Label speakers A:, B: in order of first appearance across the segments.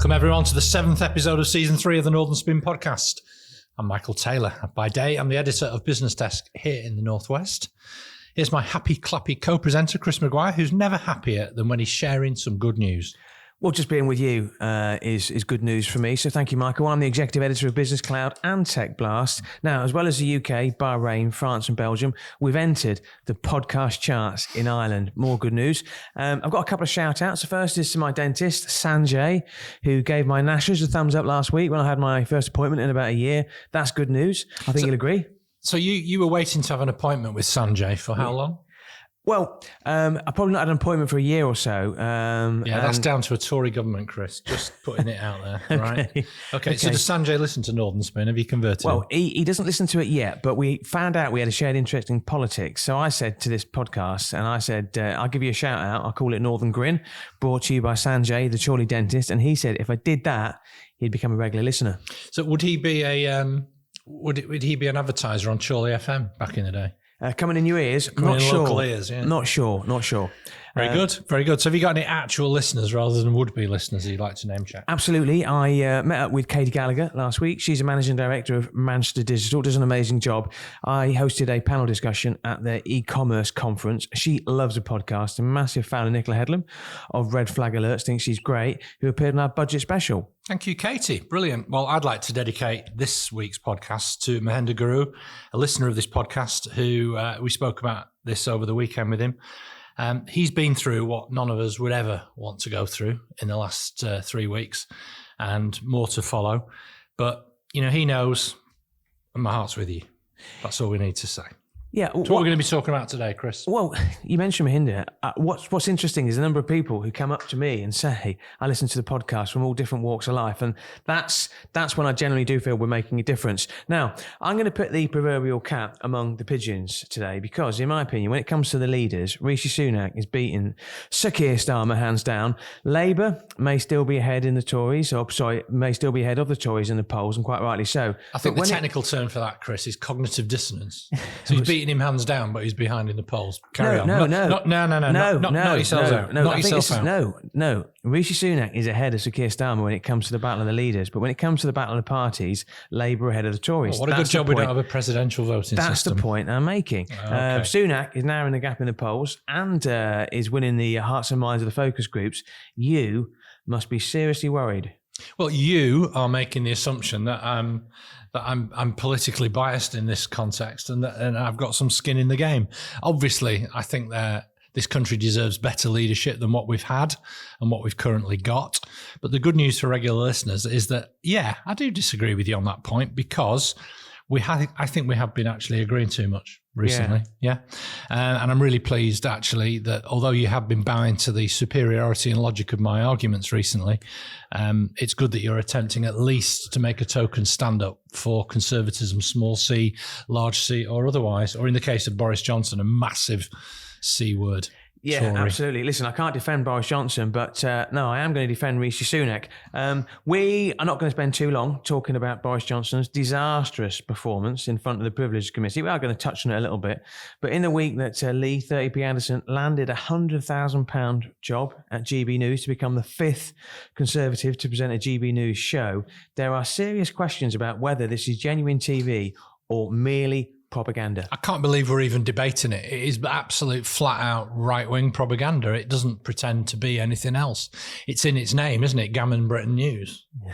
A: Welcome everyone to the 7th episode of season 3 of the Northern Spin podcast. I'm Michael Taylor. By day, I'm the editor of Business Desk here in the Northwest. Here's my happy, clappy co-presenter, Chris Maguire, who's never happier than when he's sharing some good news.
B: Well, just being with you is good news for me. So thank you, Michael. I'm the executive editor of Business Cloud and Tech Blast. Now, as well as the UK, Bahrain, France and Belgium, we've entered the podcast charts in Ireland. More good news. I've got a couple of shout outs. The first is to my dentist, Sanjay, who gave my gnashers a thumbs up last week when I had my first appointment in about a year. That's good news. I think you'll agree.
A: So you were waiting to have an appointment with Sanjay for how long?
B: Well, I probably not had an appointment for a year or so.
A: That's down to a Tory government, Chris. Just putting it out there, right? Okay. So does Sanjay listen to Northern Spin? Have you converted him?
B: Well, he doesn't listen to it yet, but we found out we had a shared interest in politics. So I said to this podcast, and I said, I'll give you a shout out. I'll call it Northern Grin, brought to you by Sanjay, the Chorley dentist. And he said if I did that, he'd become a regular listener.
A: So would he be would he be an advertiser on Chorley FM back in the day?
B: Coming in your ears,
A: Not sure. Ears, yeah.
B: Not sure.
A: Very good. So have you got any actual listeners rather than would-be listeners that you'd like to name check?
B: Absolutely. I met up with Katie Gallagher last week. She's a managing director of Manchester Digital, does an amazing job. I hosted a panel discussion at their e-commerce conference. She loves the podcast. A massive fan of Nicola Headlam of Red Flag Alerts, thinks she's great, who appeared in our budget special.
A: Thank you, Katie. Brilliant. Well, I'd like to dedicate this week's podcast to Mahendra Guru, a listener of this podcast who we spoke about this over the weekend with him. He's been through what none of us would ever want to go through in the last 3 weeks and more to follow. But, he knows and my heart's with you. That's all we need to say.
B: Yeah.
A: So what we're going to be talking about today, Chris?
B: Well, you mentioned Mahendra. What's interesting is the number of people who come up to me and say, I listen to the podcast from all different walks of life. And that's when I generally do feel we're making a difference. Now, I'm going to put the proverbial cat among the pigeons today because, in my opinion, when it comes to the leaders, Rishi Sunak is beating Sir Keir Starmer hands down. Labour may still be ahead in the Tories, may still be ahead of the Tories in the polls, and quite rightly so.
A: I think the technical term for that, Chris, is cognitive dissonance. So he's beating him hands down, but he's behind in the polls. Carry on. Not yourselves out. Not yourself out.
B: No. Rishi Sunak is ahead of Sir Keir Starmer when it comes to the battle of the leaders, but when it comes to the battle of the parties, Labour ahead of the Tories.
A: What a good job we don't have a presidential voting
B: system. That's the point I'm making.
A: Okay.
B: Sunak is narrowing the gap in the polls and is winning the hearts and minds of the focus groups. You must be seriously worried.
A: Well, you are making the assumption that I'm politically biased in this context and I've got some skin in the game. Obviously, I think that this country deserves better leadership than what we've had and what we've currently got. But the good news for regular listeners is that, I do disagree with you on that point because I think we have been actually agreeing too much recently. Yeah. And I'm really pleased actually that although you have been bowing to the superiority and logic of my arguments recently, it's good that you're attempting at least to make a token stand up for conservatism, small c, large c or otherwise, or in the case of Boris Johnson, a massive C word.
B: Yeah,
A: Tory.
B: Absolutely. Listen, I can't defend Boris Johnson, but no, I am going to defend Rishi Sunak. We are not going to spend too long talking about Boris Johnson's disastrous performance in front of the Privileged Committee. We are going to touch on it a little bit. But in the week that Lee 30p Anderson landed a £100,000 job at GB News to become the 5th Conservative to present a GB News show, there are serious questions about whether this is genuine TV or merely propaganda.
A: I can't believe we're even debating it. It is absolute flat out right-wing propaganda. It doesn't pretend to be anything else. It's in its name, isn't it? Gammon Britain News. Yeah.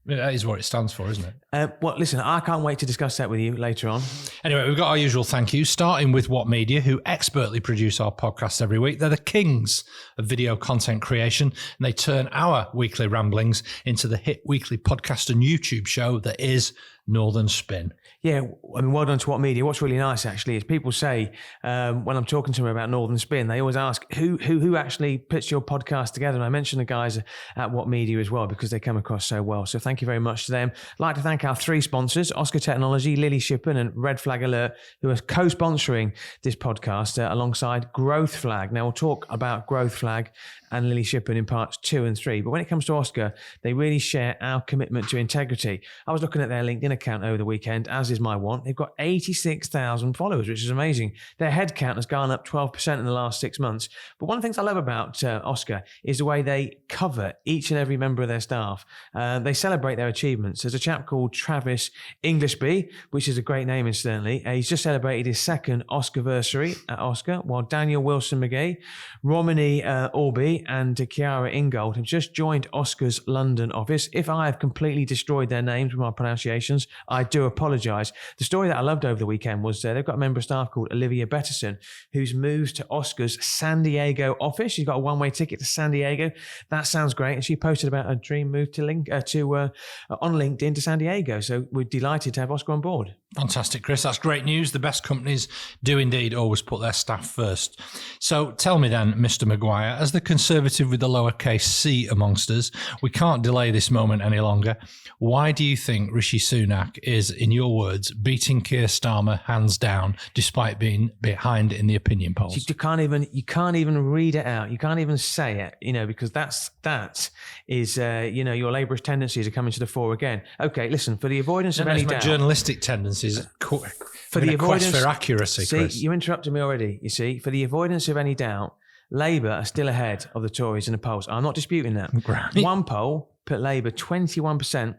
A: That is what it stands for, isn't it?
B: Well, listen, I can't wait to discuss that with you later on.
A: Anyway, we've got our usual thank yous, starting with What Media, who expertly produce our podcasts every week. They're the kings of video content creation, and they turn our weekly ramblings into the hit weekly podcast and YouTube show that is Northern Spin.
B: Yeah, I mean, well done to What Media. What's really nice, actually, is people say, when I'm talking to them about Northern Spin, they always ask, who actually puts your podcast together? And I mention the guys at What Media as well, because they come across so well. So thank you very much to them. I'd like to thank our 3 sponsors, Oscar Technology, Lily Shippen and Red Flag Alert, who are co-sponsoring this podcast alongside Growth Flag. Now, we'll talk about Growth Flag and Lily Shippen in parts 2 and 3. But when it comes to Oscar, they really share our commitment to integrity. I was looking at their LinkedIn account over the weekend, as is my want. They've got 86,000 followers, which is amazing. Their head count has gone up 12% in the last 6 months. But one of the things I love about Oscar is the way they cover each and every member of their staff. They celebrate their achievements. There's a chap called Travis Englishby, which is a great name, incidentally. He's just celebrated his 2nd Oscarversary at Oscar, while Daniel Wilson-McGee, Romany Orby, and Chiara Ingold have just joined Oscar's London office. If I have completely destroyed their names with my pronunciations, I do apologise. The story that I loved over the weekend was they've got a member of staff called Olivia Betterson, who's moved to Oscar's San Diego office. She's got a one-way ticket to San Diego. That sounds great. And she posted about a dream move on LinkedIn to San Diego. So we're delighted to have Oscar on board.
A: Fantastic, Chris. That's great news. The best companies do indeed always put their staff first. So tell me then, Mr. Maguire, as the Conservative with the lowercase c amongst us, we can't delay this moment any longer. Why do you think Rishi Sunak is, in your words, beating Keir Starmer hands down, despite being behind in the opinion polls?
B: You can't even read it out. You can't even say it, because that is your Labourist tendencies are coming to the fore again. Okay, listen, for the avoidance of any doubt,
A: journalistic tendencies for the avoidance for accuracy. Chris,
B: you interrupted me already. You see, for the avoidance of any doubt, Labour are still ahead of the Tories in the polls. I'm not disputing that.
A: Right.
B: One poll put Labour 21%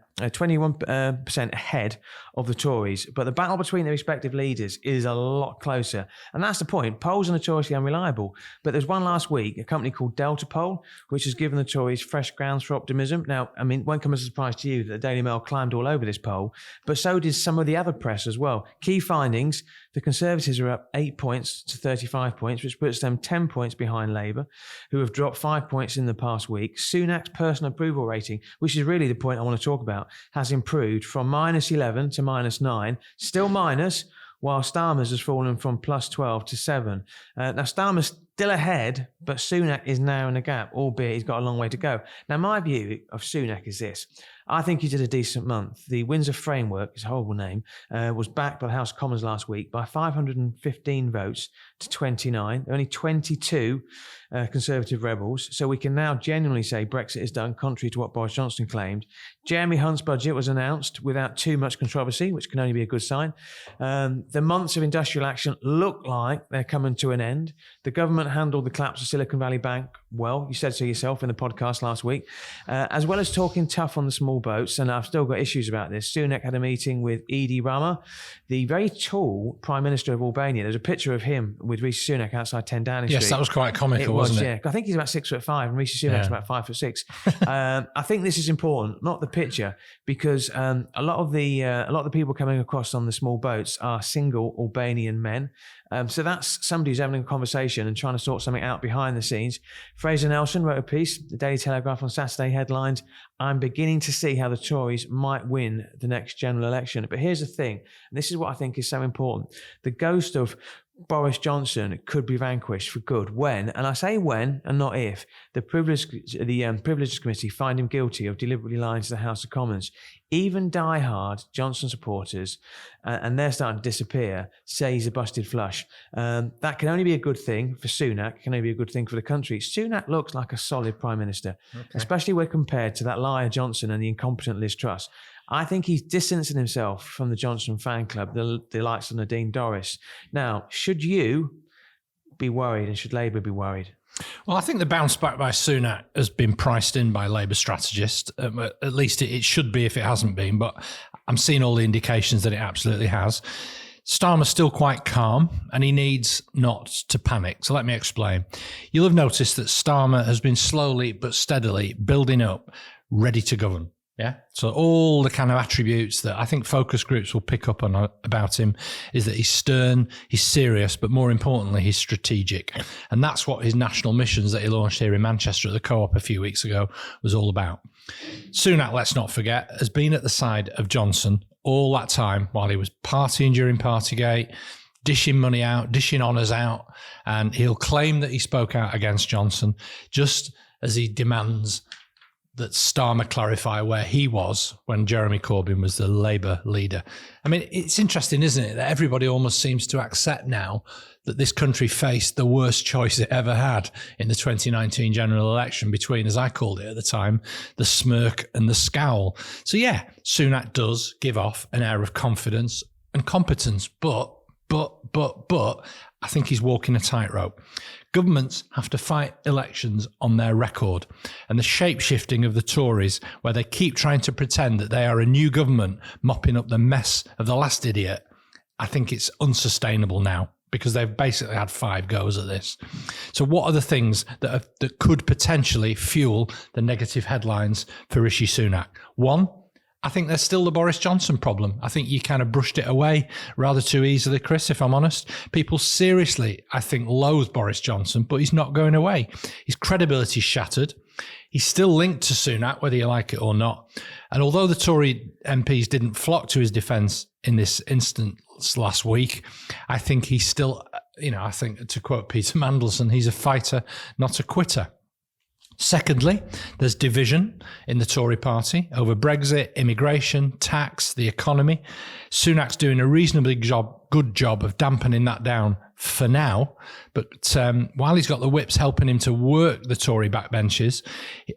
B: ahead of the Tories, but the battle between their respective leaders is a lot closer. And that's the point. Polls are notoriously unreliable. But there's one last week, a company called Delta Poll, which has given the Tories fresh grounds for optimism. Now, I mean, it won't come as a surprise to you that the Daily Mail climbed all over this poll, but so did some of the other press as well. Key findings, the Conservatives are up 8 points to 35 points, which puts them 10 points behind Labour, who have dropped 5 points in the past week. Sunak's personal approval rating, which is really the point I want to talk about, has improved from -11 to -9, still minus, while Starmer's has fallen from +12 to 7. Now, Starmer's still ahead, but Sunak is now in the gap, albeit he's got a long way to go. Now, my view of Sunak is this. I think he did a decent month. The Windsor Framework, his horrible name, was backed by the House of Commons last week by 515 votes to 29. Only 22 Conservative rebels. So we can now genuinely say Brexit is done, contrary to what Boris Johnson claimed. Jeremy Hunt's budget was announced without too much controversy, which can only be a good sign. The months of industrial action look like they're coming to an end. The government handled the collapse of Silicon Valley Bank well. You said so yourself in the podcast last week. As well as talking tough on the small boats, and I've still got issues about this, Sunak had a meeting with Edi Rama, the very tall Prime Minister of Albania. There's a picture of him with Rishi Sunak outside 10 Downing Street.
A: Yes, that was quite comical, wasn't it?
B: Yeah, I think he's about 6'5", and Rishi Sunak's about 5'6". I think this is important, not the picture, because a lot of the people coming across on the small boats are single Albanian men. So that's somebody who's having a conversation and trying to sort something out behind the scenes. Fraser Nelson wrote a piece, the Daily Telegraph on Saturday, headlines, "I'm beginning to see how the Tories might win the next general election." But here's the thing, and this is what I think is so important. The ghost of Boris Johnson could be vanquished for good when, and I say when and not if, the Privileges Committee find him guilty of deliberately lying to the House of Commons. Even diehard Johnson supporters, and they're starting to disappear, say he's a busted flush. That can only be a good thing for Sunak, can only be a good thing for the country. Sunak looks like a solid Prime Minister, especially when compared to that liar Johnson and the incompetent Liz Truss. I think he's distancing himself from the Johnson fan club, the likes of Nadine Dorries. Now, should you be worried and should Labour be worried?
A: Well, I think the bounce back by Sunak has been priced in by Labour strategists. At least it should be if it hasn't been, but I'm seeing all the indications that it absolutely has. Starmer's still quite calm and he needs not to panic. So let me explain. You'll have noticed that Starmer has been slowly but steadily building up, ready to govern. Yeah. So all the kind of attributes that I think focus groups will pick up on about him is that he's stern, he's serious, but more importantly, he's strategic. And that's what his national missions that he launched here in Manchester at the Co-op a few weeks ago was all about. Sunak, let's not forget, has been at the side of Johnson all that time while he was partying during Partygate, dishing money out, dishing honours out, and he'll claim that he spoke out against Johnson just as he demands that Starmer clarify where he was when Jeremy Corbyn was the Labour leader. I mean, it's interesting, isn't it, that everybody almost seems to accept now that this country faced the worst choice it ever had in the 2019 general election between, as I called it at the time, the smirk and the scowl. So yeah, Sunak does give off an air of confidence and competence, but I think he's walking a tightrope. Governments have to fight elections on their record, and the shape-shifting of the Tories, where they keep trying to pretend that they are a new government mopping up the mess of the last idiot, I think it's unsustainable now, because they've basically had 5 goes at this. So what are the things that could potentially fuel the negative headlines for Rishi Sunak? One, I think there's still the Boris Johnson problem. I think you kind of brushed it away rather too easily, Chris, if I'm honest. People seriously, I think, loathe Boris Johnson, but he's not going away. His credibility's shattered. He's still linked to Sunak, whether you like it or not. And although the Tory MPs didn't flock to his defence in this instance last week, I think he's still, I think, to quote Peter Mandelson, he's a fighter, not a quitter. Secondly, there's division in the Tory party over Brexit, immigration, tax, the economy. Sunak's doing a reasonably good job of dampening that down for now. But while he's got the whips helping him to work the Tory backbenches,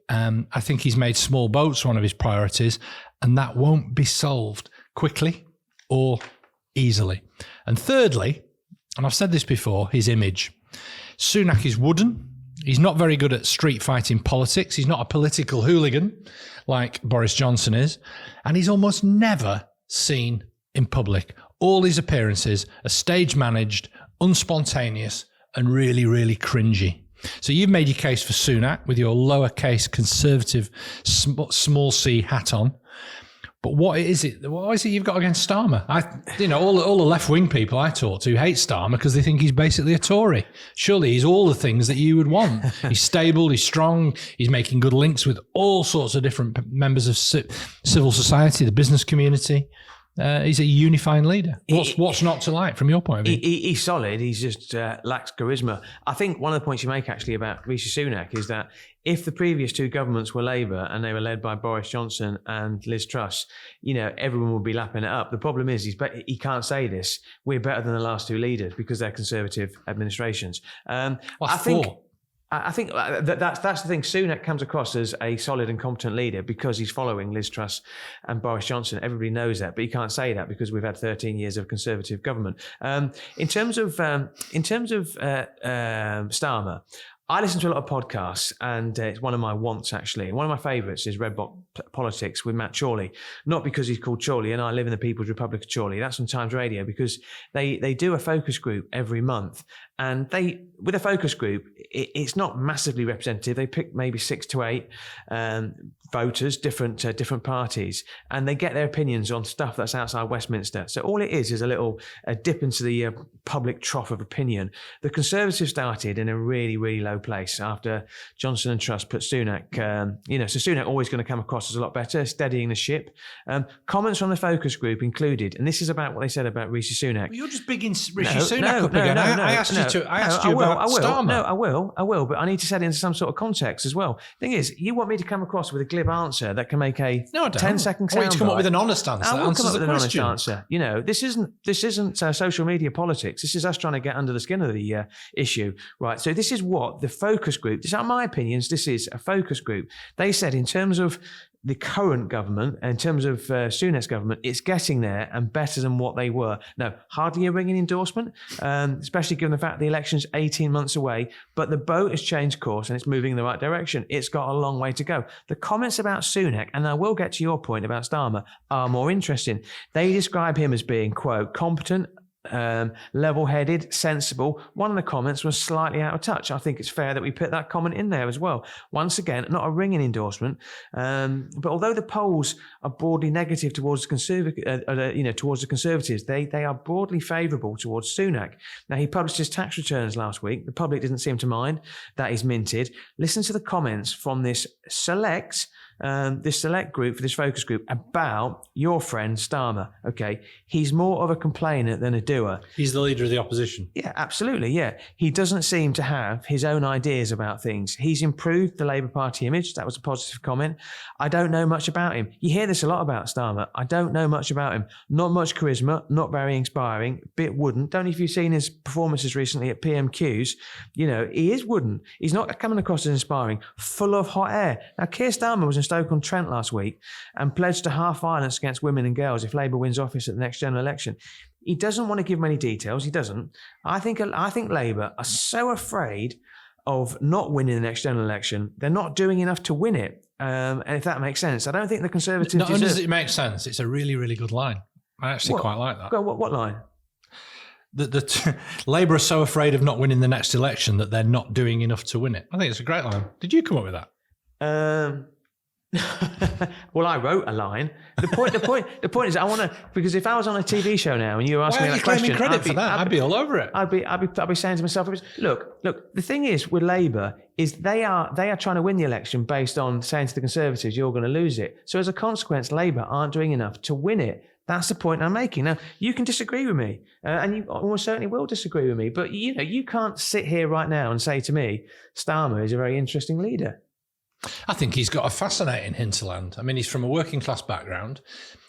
A: I think he's made small boats one of his priorities, and that won't be solved quickly or easily. And thirdly, and I've said this before, his image. Sunak is wooden. He's not very good at street fighting politics. He's not a political hooligan like Boris Johnson is. And he's almost never seen in public. All his appearances are stage managed, unspontaneous, and really, really cringy. So you've made your case for Sunak with your lowercase conservative small c hat on. But what is it you've got against Starmer? All the left-wing people I talk to hate Starmer because they think he's basically a Tory. Surely he's all the things that you would want. He's stable, he's strong, he's making good links with all sorts of different members of civil society, the business community. He's a unifying leader. What's not to like from your point of view?
B: He's solid. He's just lacks charisma. I think one of the points you make actually about Rishi Sunak is that if the previous 2 governments were Labour and they were led by Boris Johnson and Liz Truss, everyone would be lapping it up. The problem is he can't say this. We're better than the last 2 leaders because they're Conservative administrations. I think that's the thing. Sunak comes across as a solid and competent leader because he's following Liz Truss and Boris Johnson. Everybody knows that, but he can't say that because we've had 13 years of Conservative government. In terms of Starmer, I listen to a lot of podcasts, and it's one of my wants, actually. One of my favourites is Red Box Politics with Matt Chorley. Not because he's called Chorley and I live in the People's Republic of Chorley. That's on Times Radio, because they do a focus group every month. And with a focus group, it's not massively representative. They pick maybe 6 to 8 voters, different parties, and they get their opinions on stuff that's outside Westminster. So all it is a dip into the public trough of opinion. The Conservatives started in a really, really low place after Johnson and Truss put Sunak. So Sunak always going to come across as a lot better, steadying the ship. Comments from the focus group included, and this is about what they said about Rishi Sunak.
A: Well, you're just bigging Rishi Sunak up again. I asked you about Starmer.
B: No, I will, but I need to set it into some sort of context as well. Thing is, you want me to come across with a glib answer that can make a 10-second sound.
A: I want you to come up with an honest answer that answers the question.
B: Honest answer. This isn't social media politics. This is us trying to get under the skin of the issue, right? So this is what the focus group. These are my opinions. This is a focus group. They said in terms of the current government, in terms of Sunak's government, it's getting there and better than what they were. No, hardly a ringing endorsement, especially given the fact the election's 18 months away, but the boat has changed course and it's moving in the right direction. It's got a long way to go. The comments about Sunak, and I will get to your point about Starmer, are more interesting. They describe him as being, quote, competent, level-headed, sensible. One of the comments was slightly out of touch. I think it's fair that we put that comment in there as well. Once again, not a ringing endorsement, but although the polls are broadly negative towards the Conservatives, they are broadly favourable towards Sunak. Now, he published his tax returns last week. The public didn't seem to mind that he's minted. Listen to the comments from this select this select group, for this focus group, about your friend Starmer. Okay, he's more of a complainer than a doer.
A: He's the leader of the opposition.
B: Yeah, absolutely. Yeah, he doesn't seem to have his own ideas about things. He's improved the Labour Party image. That was a positive comment. I don't know much about him. You hear this a lot about Starmer. I don't know much about him. Not much charisma. Not very inspiring. Bit wooden. Don't know if you've seen his performances recently at PMQs. You know, he is wooden. He's not coming across as inspiring. Full of hot air. Now, Keir Starmer was in Stoke-on-Trent last week and pledged to half violence against women and girls if Labour wins office at the next general election. He doesn't want to give many details. He doesn't. I think Labour are so afraid of not winning the next general election. They're not doing enough to win it. And if that makes sense, I don't think the Conservatives.
A: Not only does it make sense, it's a really, really good line. I actually quite like that.
B: Go, what line?
A: Labour are so afraid of not winning the next election that they're not doing enough to win it. I think it's a great line. Did you come up with that?
B: Well, I wrote a line. The point is, I want to, because if I was on a TV show now and you were asking me that question,
A: credit for that. I'd be all over it.
B: I'd be saying to myself, look. The thing is with Labour is they are trying to win the election based on saying to the Conservatives, you're going to lose it. So as a consequence, Labour aren't doing enough to win it. That's the point I'm making. Now, you can disagree with me, and you almost certainly will disagree with me. But you can't sit here right now and say to me, Starmer is a very interesting leader.
A: I think he's got a fascinating hinterland. I mean, he's from a working class background.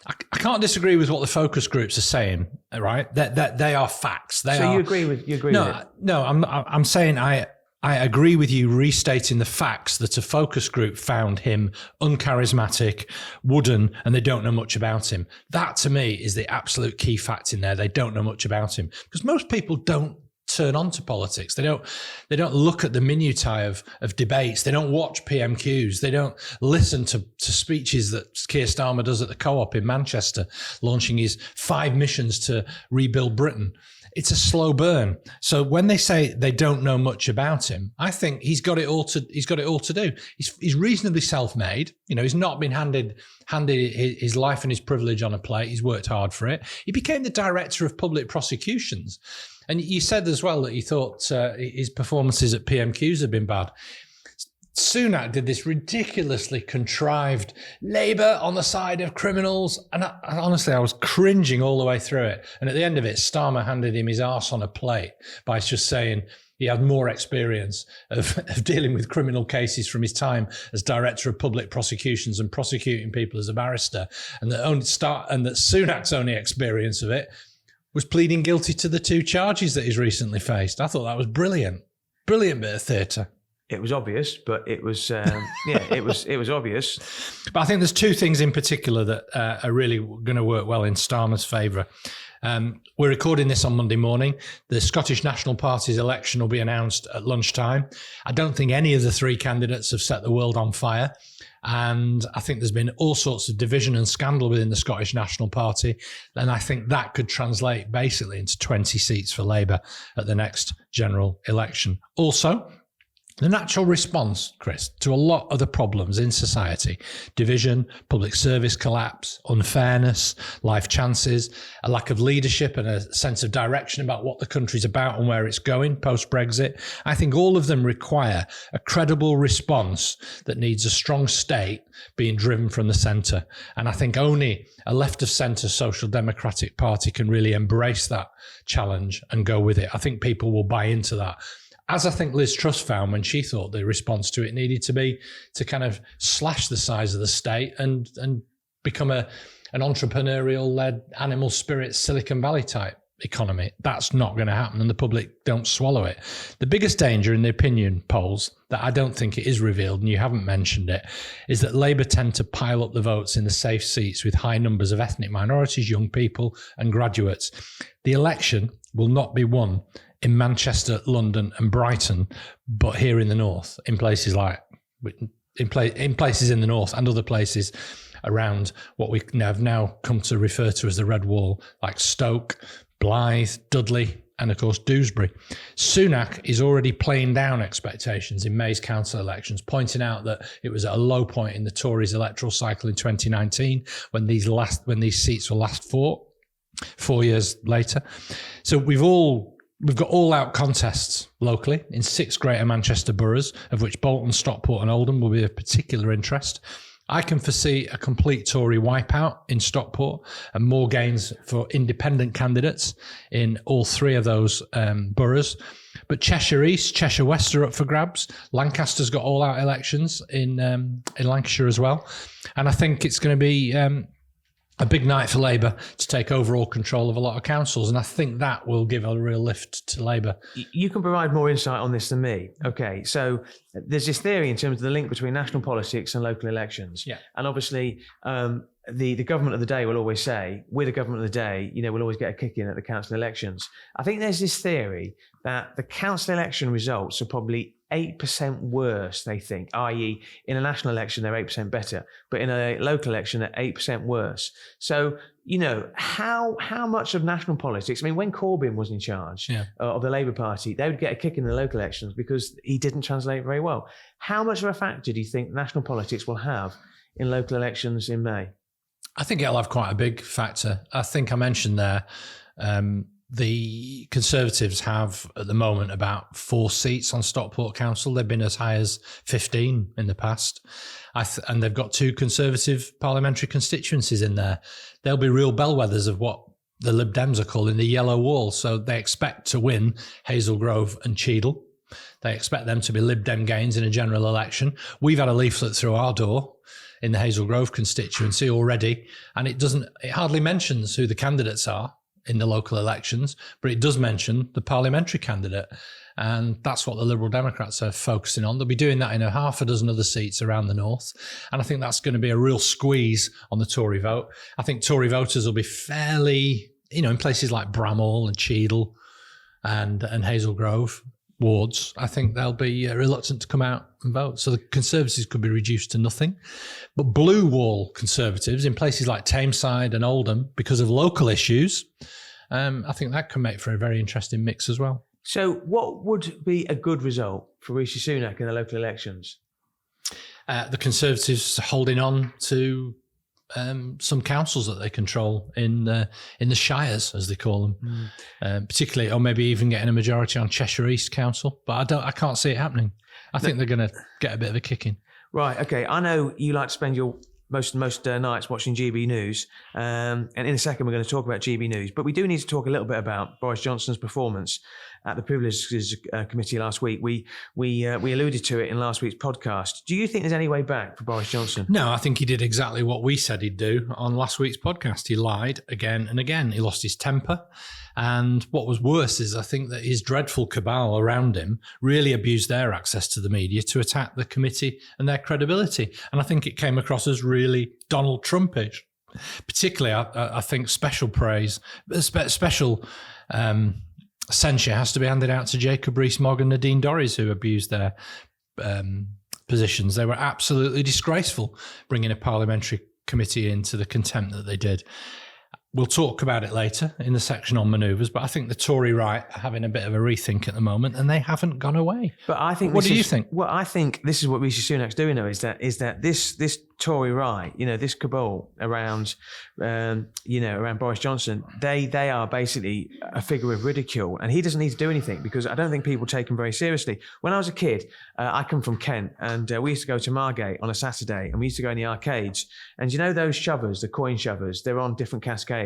A: I can't disagree with what the focus groups are saying, right? That they are facts.
B: You agree with it?
A: No, I'm saying I agree with you restating the facts that a focus group found him uncharismatic, wooden, and they don't know much about him. That to me is the absolute key fact in there. They don't know much about him because most people don't turn on to politics. They don't look at the minutiae of debates. They don't watch PMQs. They don't listen to speeches that Keir Starmer does at the Co-op in Manchester, launching his 5 missions to rebuild Britain. It's a slow burn. So when they say they don't know much about him, I think he's got it all to do. He's reasonably self-made. You know, he's not been handed his life and his privilege on a plate. He's worked hard for it. He became the director of public prosecutions. And you said as well that you thought his performances at PMQs had been bad. Sunak did this ridiculously contrived Labour on the side of criminals. And honestly, I was cringing all the way through it. And at the end of it, Starmer handed him his arse on a plate by just saying he had more experience of dealing with criminal cases from his time as director of public prosecutions and prosecuting people as a barrister. And that Sunak's only experience of it was pleading guilty to the 2 charges that he's recently faced. I thought that was brilliant. Brilliant bit of theatre.
B: It was obvious, but it was it was obvious.
A: But I think there's 2 things in particular that are really going to work well in Starmer's favour. We're recording this on Monday morning. The Scottish National Party's election will be announced at lunchtime. I don't think any of the 3 candidates have set the world on fire. And I think there's been all sorts of division and scandal within the Scottish National Party. And I think that could translate basically into 20 seats for Labour at the next general election. Also, the natural response, Chris, to a lot of the problems in society, division, public service collapse, unfairness, life chances, a lack of leadership and a sense of direction about what the country's about and where it's going post-Brexit, I think all of them require a credible response that needs a strong state being driven from the centre. And I think only a left-of-centre social democratic party can really embrace that challenge and go with it. I think people will buy into that. As I think Liz Truss found when she thought the response to it needed to be to kind of slash the size of the state and become an entrepreneurial-led, animal spirit Silicon Valley type economy. That's not going to happen and the public don't swallow it. The biggest danger in the opinion polls that I don't think it is revealed, and you haven't mentioned it, is that Labour tend to pile up the votes in the safe seats with high numbers of ethnic minorities, young people and graduates. The election will not be won in Manchester, London and Brighton, but here in the north, in places like in places in the north and other places around what we have now come to refer to as the Red Wall, like Stoke, Blyth, Dudley and of course Dewsbury. Sunak is already playing down expectations in May's council elections, pointing out that it was at a low point in the Tories' electoral cycle in 2019 when these seats were last fought 4 years later. So we've got all-out contests locally in 6 greater Manchester boroughs, of which Bolton, Stockport and Oldham will be of particular interest. I can foresee a complete Tory wipeout in Stockport and more gains for independent candidates in all three of those boroughs. But Cheshire East, Cheshire West are up for grabs. Lancaster's got all-out elections in Lancashire as well. And I think it's going to be a big night for Labour to take overall control of a lot of councils. And I think that will give a real lift to Labour.
B: You can provide more insight on this than me. Okay, so there's this theory in terms of the link between national politics and local elections.
A: Yeah.
B: And obviously, the government of the day will always say, we're the government of the day, we'll always get a kick in at the council elections. I think there's this theory that the council election results are probably 8% worse, they think, i.e. in a national election, they're 8% better, but in a local election, they're 8% worse. So, how much of national politics, when Corbyn was in charge of the Labour Party, they would get a kick in the local elections because he didn't translate very well. How much of a factor do you think national politics will have in local elections in May?
A: I think it'll have quite a big factor. I think I mentioned there, the Conservatives have at the moment about 4 seats on Stockport Council. They've been as high as 15 in the past. And they've got 2 Conservative parliamentary constituencies in there. They'll be real bellwethers of what the Lib Dems are calling the yellow wall. So they expect to win Hazel Grove and Cheadle. They expect them to be Lib Dem gains in a general election. We've had a leaflet through our door in the Hazel Grove constituency already, and it hardly mentions who the candidates are in the local elections, but it does mention the parliamentary candidate. And that's what the Liberal Democrats are focusing on. They'll be doing that in a half a dozen other seats around the north. And I think that's going to be a real squeeze on the Tory vote. I think Tory voters will be fairly, in places like Bramhall and Cheadle and Hazel Grove wards, I think they'll be reluctant to come out and vote. So the Conservatives could be reduced to nothing. But blue wall Conservatives in places like Tameside and Oldham, because of local issues, I think that can make for a very interesting mix as well.
B: So what would be a good result for Rishi Sunak in the local elections?
A: The Conservatives holding on to some councils that they control in the shires, as they call them, particularly, or maybe even getting a majority on Cheshire East Council. But I can't see it happening. I think they're going to get a bit of a kick in. Right.
B: Okay. I know you like to spend your most nights watching GB News, and in a second we're going to talk about GB News. But we do need to talk a little bit about Boris Johnson's performance at the Privileges Committee last week. We alluded to it in last week's podcast. Do you think there's any way back for Boris Johnson?
A: No, I think he did exactly what we said he'd do on last week's podcast. He lied again and again. He lost his temper. And what was worse is I think that his dreadful cabal around him really abused their access to the media to attack the committee and their credibility. And I think it came across as really Donald Trumpish. Particularly, I think special praise, special censure has to be handed out to Jacob Rees-Mogg and Nadine Dorries, who abused their positions. They were absolutely disgraceful, bringing a parliamentary committee into the contempt that they did. We'll talk about it later in the section on manoeuvres, but I think the Tory right are having a bit of a rethink at the moment, and they haven't gone away.
B: But I think,
A: what do you think?
B: Well, I think this is what Rishi Sunak's doing, though, is that this Tory right, this cabal around, around Boris Johnson, they are basically a figure of ridicule, and he doesn't need to do anything because I don't think people take him very seriously. When I was a kid, I come from Kent, and we used to go to Margate on a Saturday, and we used to go in the arcades, and those shovers, the coin shovers, they're on different cascades.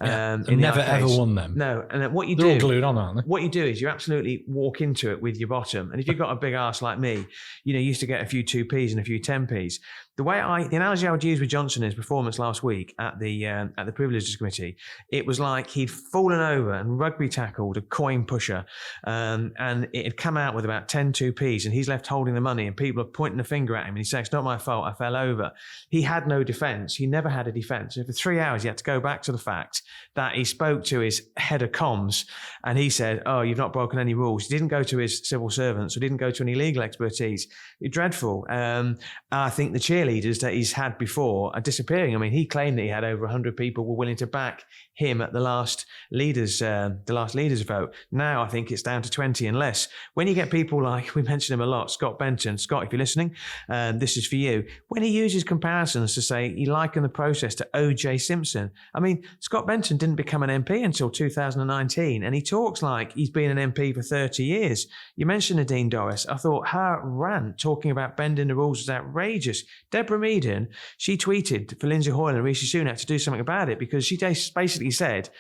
A: Never ever won them.
B: No, and what you
A: they're
B: do,
A: all glued on, aren't they?
B: What you do is you absolutely walk into it with your bottom, and if you've got a big arse like me, you used to get a few 2p's and a few 10p's. The analogy I would use with Johnson in his performance last week at the Privileges Committee, it was like he'd fallen over and rugby tackled a coin pusher, and it had come out with about 10 2p's, and he's left holding the money, and people are pointing a finger at him, and he's saying, "It's not my fault, I fell over." He had no defence. He never had a defence. And for 3 hours, he had to go back to the fact that he spoke to his head of comms, and he said, "Oh, you've not broken any rules." He didn't go to his civil servants, or didn't go to any legal expertise. It's dreadful. I think the cheerleaders that he's had before are disappearing. I mean, he claimed that he had over 100 people were willing to back him at the last leaders vote. Now I think it's down to 20 and less. When you get people like, we mention him a lot, Scott Benton. Scott, if you're listening, this is for you. When he uses comparisons to say he likened the process to O.J. Simpson, I mean, mean, Scott Benton didn't become an MP until 2019, and he talks like he's been an MP for 30 years. You mentioned Nadine Dorries. I thought her rant talking about bending the rules was outrageous. Deborah Meaden, she tweeted for Lindsay Hoyle and Rishi Sunak to do something about it because she basically said,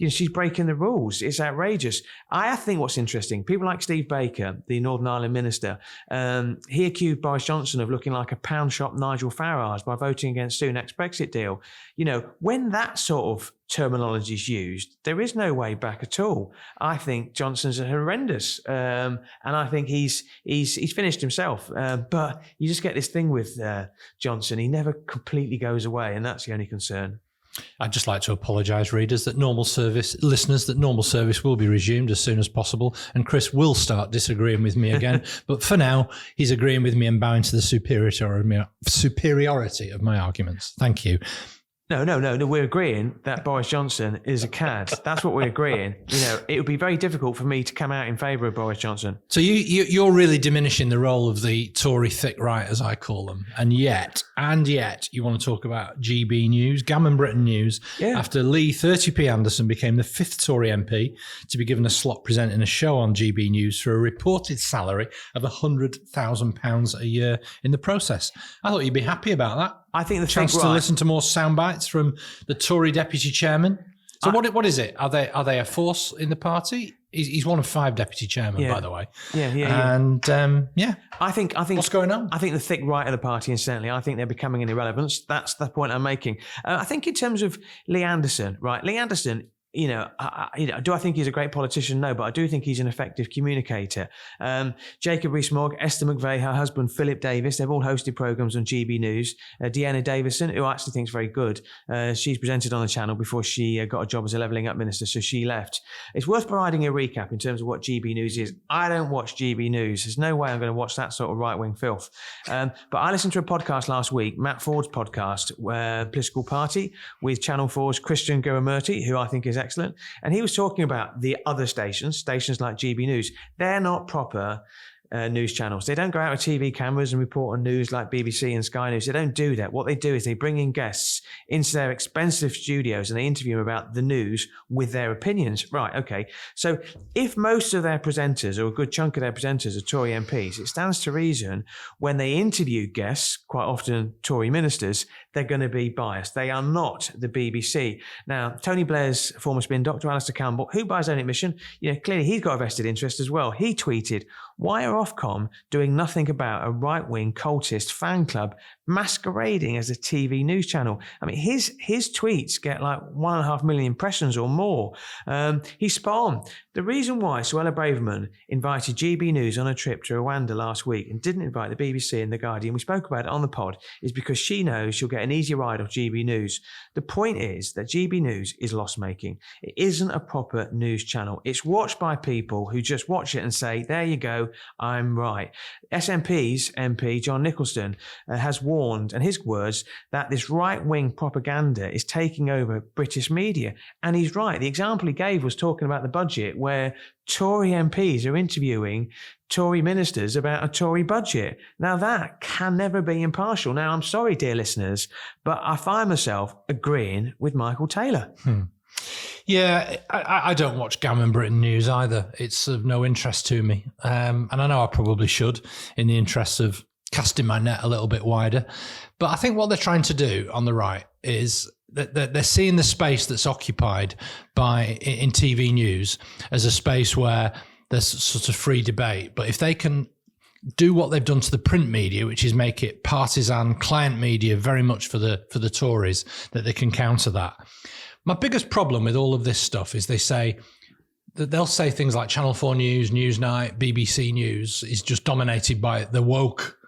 B: she's breaking the rules. It's outrageous. I think what's interesting, people like Steve Baker, the Northern Ireland minister, he accused Boris Johnson of looking like a pound shop Nigel Farage by voting against Sunak's Brexit deal. When that sort of terminology is used, there is no way back at all. I think Johnson's horrendous, and I think he's finished himself. But you just get this thing with Johnson; he never completely goes away, and that's the only concern.
A: I'd just like to apologise, listeners, that normal service will be resumed as soon as possible, and Chris will start disagreeing with me again. But for now, he's agreeing with me and bowing to the superiority of my arguments. Thank you.
B: No. We're agreeing that Boris Johnson is a cad. That's what we're agreeing. It would be very difficult for me to come out in favour of Boris Johnson.
A: So you're really diminishing the role of the Tory thick right, as I call them, and yet you want to talk about GB News, Gammon Britain News, after Lee 30p Anderson became the 5th Tory MP to be given a slot presenting a show on GB News for a reported salary of £100,000 a year in the process. I thought you'd be happy about that.
B: I think the
A: chance to listen to more sound bites from the Tory deputy chairman. So what is it? Are they a force in the party? He's one of 5 deputy chairmen, by the way.
B: Yeah.
A: And I think what's going on?
B: I think the thick right of the party, incidentally, I think they're becoming an irrelevance. That's the point I'm making. I think in terms of Lee Anderson, right? Lee Anderson. Do I think he's a great politician? No, but I do think he's an effective communicator. Jacob Rees-Mogg, Esther McVeigh, her husband Philip Davis, they've all hosted programmes on GB News. Deanna Davison, who I actually think is very good, she's presented on the channel before she got a job as a Levelling Up Minister, so she left. It's worth providing a recap in terms of what GB News is. I don't watch GB News. There's no way I'm going to watch that sort of right-wing filth. But I listened to a podcast last week, Matt Ford's podcast, Political Party, with Channel 4's Christian Guramurti, who I think is excellent. And he was talking about the other stations like GB News. They're not proper news channels. They don't go out with TV cameras and report on news like BBC and Sky News. They don't do that. What they do is they bring in guests into their expensive studios and they interview them about the news with their opinions. Right, okay. So if most of their presenters, or a good chunk of their presenters, are Tory MPs, it stands to reason when they interview guests, quite often Tory ministers, they're going to be biased. They are not the BBC. Now, Tony Blair's former spin doctor, Alistair Campbell, who by his own admission, clearly he's got a vested interest as well. He tweeted, "Why are Ofcom doing nothing about a right-wing cultist fan club masquerading as a TV news channel?" I mean, his tweets get like 1.5 million impressions or more. He's spot on. The reason why Suella Braverman invited GB News on a trip to Rwanda last week and didn't invite the BBC and The Guardian, we spoke about it on the pod, is because she knows she'll get an easy ride off GB News. The point is that GB News is loss-making. It isn't a proper news channel. It's watched by people who just watch it and say, there you go, I'm right. SNP's MP, John Nicholson, has warned, and his words, that this right-wing propaganda is taking over British media. And he's right. The example he gave was talking about the budget, where Tory MPs are interviewing Tory ministers about a Tory budget. Now, that can never be impartial. Now, I'm sorry, dear listeners, but I find myself agreeing with Michael Taylor.
A: Yeah, I don't watch Gammon Britain News either. It's of no interest to me. And I know I probably should, in the interest of casting my net a little bit wider. But I think what they're trying to do on the right is that they're seeing the space that's occupied in TV news as a space where there's sort of free debate. But if they can do what they've done to the print media, which is make it partisan client media very much for the Tories, that they can counter that. My biggest problem with all of this stuff is they'll say things like Channel 4 News, Newsnight, BBC News is just dominated by the woke,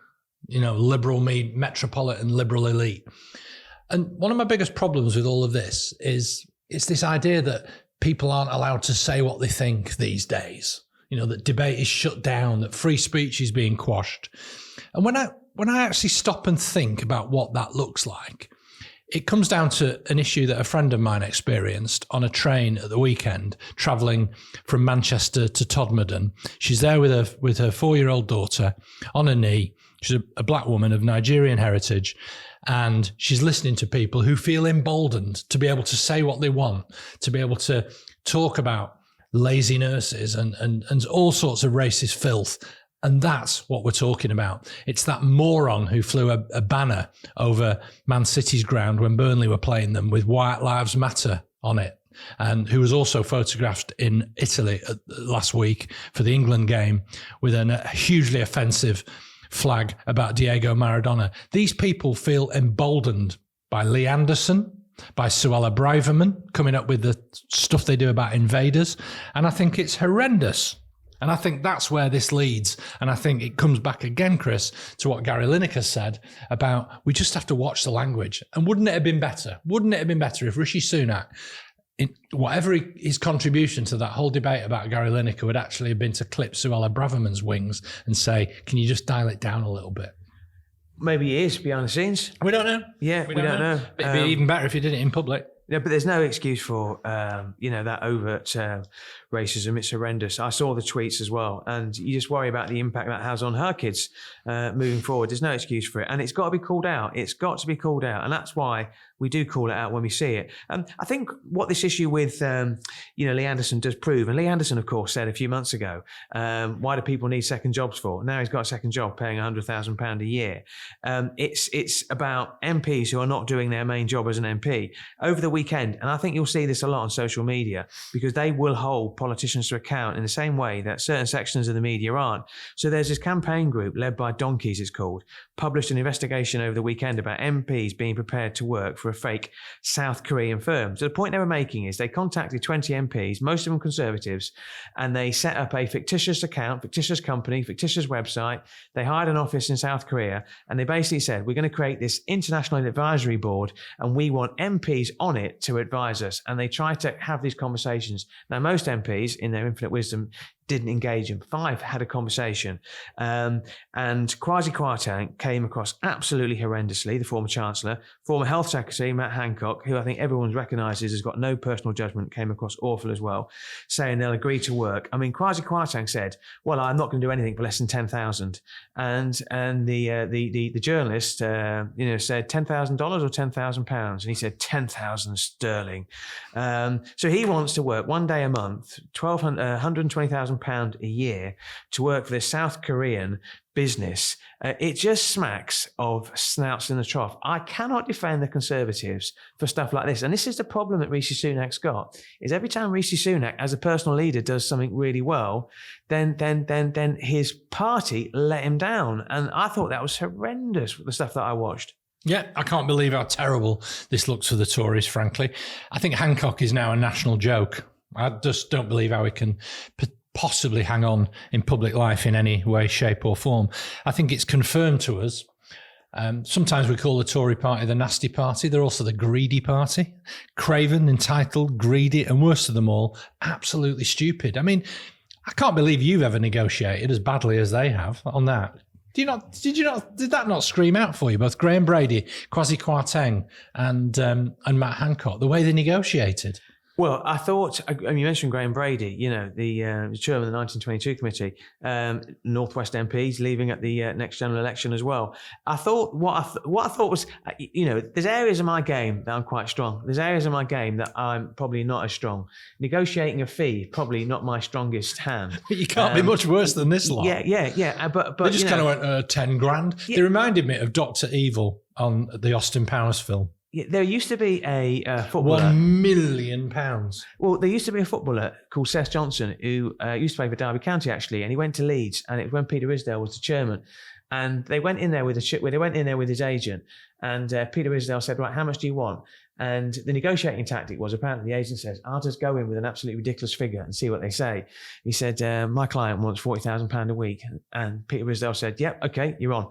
A: liberal metropolitan liberal elite. And one of my biggest problems with all of this is it's this idea that people aren't allowed to say what they think these days. That debate is shut down, that free speech is being quashed. And when I actually stop and think about what that looks like, it comes down to an issue that a friend of mine experienced on a train at the weekend, travelling from Manchester to Todmorden. She's there with her 4-year-old daughter on her knee. She's a black woman of Nigerian heritage, and she's listening to people who feel emboldened to be able to say what they want, to be able to talk about lazy nurses and all sorts of racist filth. And that's what we're talking about. It's that moron who flew a banner over Man City's ground when Burnley were playing them with White Lives Matter on it, and who was also photographed in Italy last week for the England game with a hugely offensive flag about Diego Maradona. These people feel emboldened by Lee Anderson, by Suella Braverman coming up with the stuff they do about invaders. And I think it's horrendous. And I think that's where this leads. And I think it comes back again, Chris, to what Gary Lineker said about we just have to watch the language. And wouldn't it have been better? Wouldn't it have been better if Rishi Sunak, whatever his contribution to that whole debate about Gary Lineker, would actually have been to clip Suella Braverman's wings and say, can you just dial it down a little bit?
B: Maybe he is behind the scenes.
A: We don't know.
B: Yeah, we don't know.
A: It'd be even better if you did it in public.
B: Yeah, but there's no excuse for, that overt racism. It's horrendous. I saw the tweets as well. And you just worry about the impact that has on her kids moving forward. There's no excuse for it. And it's got to be called out. It's got to be called out. And that's why we do call it out when we see it. I think what this issue with, Lee Anderson does prove, and Lee Anderson, of course, said a few months ago, why do people need second jobs for? Now he's got a second job paying £100,000 a year. It's about MPs who are not doing their main job as an MP. Over the weekend, and I think you'll see this a lot on social media, because they will hold politicians to account in the same way that certain sections of the media aren't. So there's this campaign group led by Donkeys, it's called, published an investigation over the weekend about MPs being prepared to work for a fake South Korean firm. So the point they were making is they contacted 20 MPs, most of them Conservatives, and they set up a fictitious account, fictitious company, fictitious website. They hired an office in South Korea, and they basically said, we're going to create this international advisory board, and we want MPs on it to advise us. And they tried to have these conversations. Now, most MPs, in their infinite wisdom, didn't engage in. 5 had a conversation. And Kwasi Kwarteng came across absolutely horrendously, the former Chancellor. Former Health Secretary, Matt Hancock, who I think everyone recognises has got no personal judgment, came across awful as well, saying they'll agree to work. I mean, Kwasi Kwarteng said, well, I'm not going to do anything for less than 10,000. And the journalist, said $10,000 or £10,000. And he said 10,000 sterling. So he wants to work one day a month, £120,000 a year to work for this South Korean business. It just smacks of snouts in the trough. I cannot defend the Conservatives for stuff like this. And this is the problem that Rishi Sunak's got, is every time Rishi Sunak, as a personal leader, does something really well, then his party let him down. And I thought that was horrendous, the stuff that I watched.
A: Yeah, I can't believe how terrible this looks for the Tories, frankly. I think Hancock is now a national joke. I just don't believe how he can possibly hang on in public life in any way, shape or form. I think it's confirmed to us. Sometimes we call the Tory party the nasty party. They're also the greedy party. Craven, entitled, greedy, and worst of them all, absolutely stupid. I mean, I can't believe you've ever negotiated as badly as they have on that. Did that not scream out for you? Both Graham Brady, Kwasi Kwarteng and Matt Hancock, the way they negotiated.
B: Well, I thought, you mentioned Graham Brady, the chairman of the 1922 committee, Northwest MPs leaving at the next general election as well. I thought what I thought was, there's areas of my game that I'm quite strong. There's areas of my game that I'm probably not as strong. Negotiating a fee, probably not my strongest hand.
A: But you can't be much worse than this lot.
B: Yeah. But
A: they just kind of went 10 grand. Yeah. They reminded me of Dr. Evil on the Austin Powers film.
B: Yeah, there used to be a footballer.
A: £1 million.
B: Well, there used to be a footballer called Seth Johnson who used to play for Derby County, actually, and he went to Leeds, and it was when Peter Ridsdale was the chairman. And they went in there with his agent, and Peter Ridsdale said, right, how much do you want? And the negotiating tactic was, apparently the agent says, I'll just go in with an absolutely ridiculous figure and see what they say. He said, my client wants £40,000 a week. And Peter Ridsdale said, yep, okay, you're on.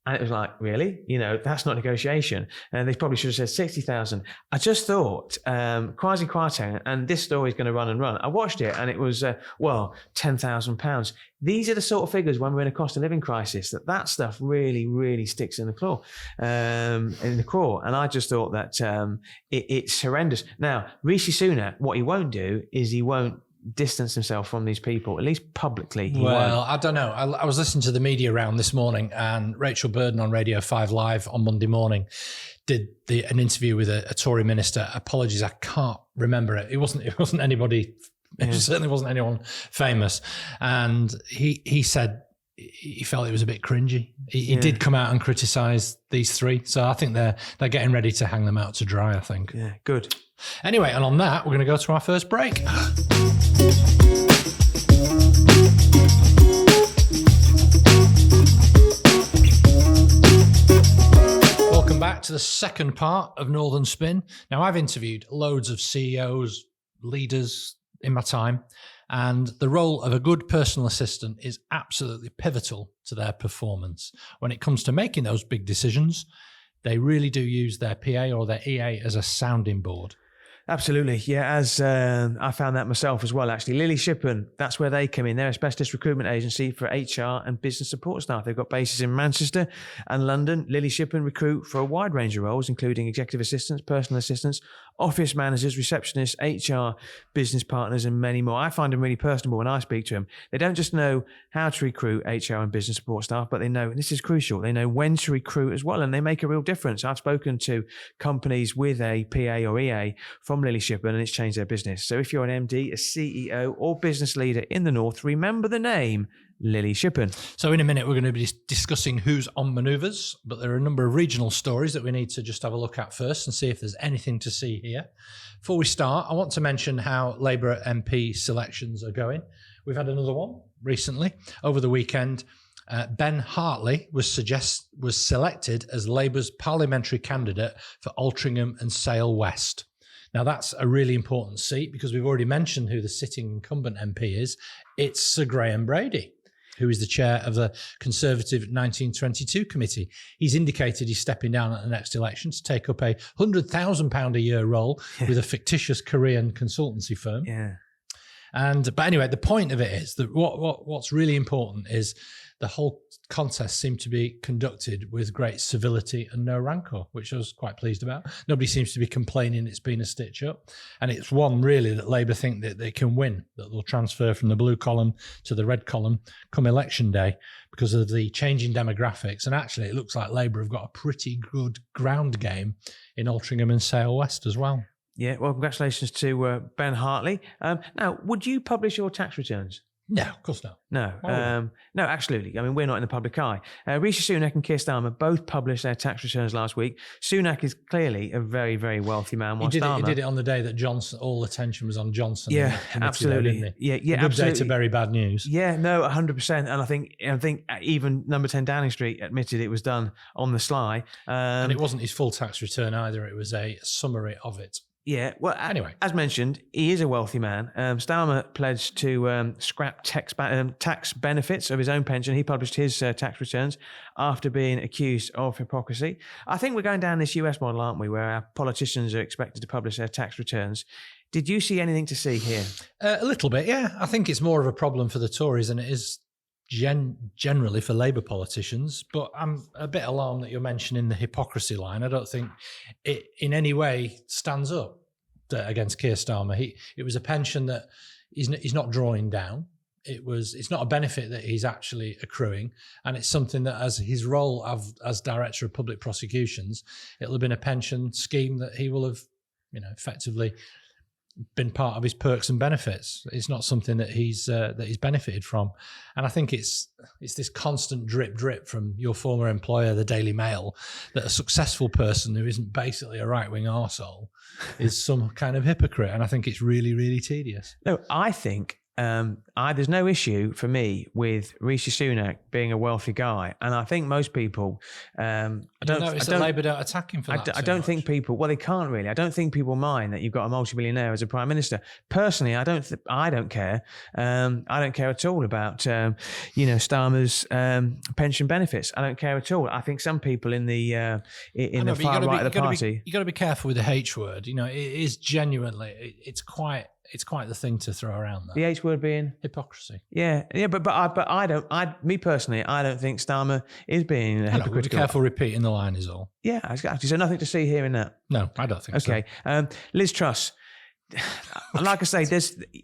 B: And it was like, really? That's not negotiation. And they probably should have said 60,000. I just thought, Kwasi Kwarteng, and this story is going to run and run. I watched it and it was, £10,000. These are the sort of figures when we're in a cost of living crisis, that stuff really, really sticks in the claw, in the craw. And I just thought that it's horrendous. Now, Rishi Sunak, what he won't do is he won't distance himself from these people, at least publicly.
A: I don't know. I was listening to the media round this morning, and Rachel Burden on Radio 5 Live on Monday morning did an interview with a Tory minister. Apologies, I can't remember it. It wasn't anybody. It certainly wasn't anyone famous. And he said he felt it was a bit cringy. He did come out and criticise these three. So I think they're getting ready to hang them out to dry, I think.
B: Yeah, good.
A: Anyway, and on that, we're going to go to our first break. Welcome back to the second part of Northern Spin. Now, I've interviewed loads of CEOs, leaders in my time, and the role of a good personal assistant is absolutely pivotal to their performance. When it comes to making those big decisions, they really do use their PA or their EA as a sounding board.
B: Absolutely. Yeah, as I found that myself as well, actually. Lily Shippen, that's where they come in. They're a specialist recruitment agency for HR and business support staff. They've got bases in Manchester and London. Lily Shippen recruit for a wide range of roles, including executive assistants, personal assistants, office managers, receptionists, HR, business partners, and many more. I find them really personable when I speak to them. They don't just know how to recruit HR and business support staff, but they know, and this is crucial, they know when to recruit as well, and they make a real difference. I've spoken to companies with a PA or EA from Lily Shippen, and it's changed their business. So if you're an MD, a CEO, or business leader in the North, remember the name Lily Shippen.
A: So in a minute, we're going to be discussing who's on manoeuvres, but there are a number of regional stories that we need to just have a look at first and see if there's anything to see here. Before we start, I want to mention how Labour MP selections are going. We've had another one recently. Over the weekend, Ben Hartley was selected as Labour's parliamentary candidate for Altrincham and Sale West. Now, that's a really important seat because we've already mentioned who the sitting incumbent MP is. It's Sir Graham Brady, who is the chair of the Conservative 1922 committee. He's indicated he's stepping down at the next election to take up a £100,000 a year role with a fictitious Korean consultancy firm.
B: Yeah.
A: But anyway, the point of it is that what's really important is the whole contest seemed to be conducted with great civility and no rancor, which I was quite pleased about. Nobody seems to be complaining it's been a stitch up. And it's one really that Labour think that they can win, that they'll transfer from the blue column to the red column come election day because of the changing demographics. And actually, it looks like Labour have got a pretty good ground game in Altrincham and Sale West as well.
B: Yeah, well, congratulations to Ben Hartley. Now, would you publish your tax returns?
A: No, of course not.
B: No, no, absolutely. I mean, we're not in the public eye. Rishi Sunak and Keir Starmer both published their tax returns last week. Sunak is clearly a very, very wealthy man.
A: He did it on the day that Johnson, all attention was on Johnson.
B: Yeah, absolutely.
A: Didn't he?
B: Yeah,
A: a good
B: absolutely.
A: day to bury bad news.
B: Yeah, no, 100%. And I think even Number 10 Downing Street admitted it was done on the sly.
A: And it wasn't his full tax return either. It was a summary of it.
B: Yeah, well,
A: anyway,
B: as mentioned, he is a wealthy man. Starmer pledged to scrap tax benefits of his own pension. He published his tax returns after being accused of hypocrisy. I think we're going down this US model, aren't we, where our politicians are expected to publish their tax returns. Did you see anything to see here?
A: A little bit, yeah. I think it's more of a problem for the Tories than it is generally for Labour politicians, but I'm a bit alarmed that you're mentioning the hypocrisy line. I don't think it in any way stands up against Keir Starmer. It was a pension that he's not drawing down. It's not a benefit that he's actually accruing, and it's something that, as his role as Director of Public Prosecutions, it'll have been a pension scheme that he will have, effectively been part of his perks and benefits. It's not something that he's benefited from, and I think it's this constant drip from your former employer, the Daily Mail, that a successful person who isn't basically a right-wing arsehole is some kind of hypocrite, and I think it's really, really tedious.
B: No, I think there's no issue for me with Rishi Sunak being a wealthy guy, and I think most people. I don't
A: Labour don't attack him for that.
B: I don't think people. Well, they can't really. I don't think people mind that you've got a multi-billionaire as a prime minister. Personally, I don't care. I don't care at all about Starmer's pension benefits. I don't care at all. I think some people in the far right of the party.
A: You got to be careful with the H word. It is genuinely. It's quite the thing to throw around. That.
B: The H word being
A: hypocrisy.
B: Yeah, but I don't. Me personally, I don't think Starmer is being hypocritical.
A: Be careful repeating the line is all.
B: Yeah, exactly. So nothing to see here in that.
A: No, I don't think so.
B: Okay, Liz Truss. Like I say,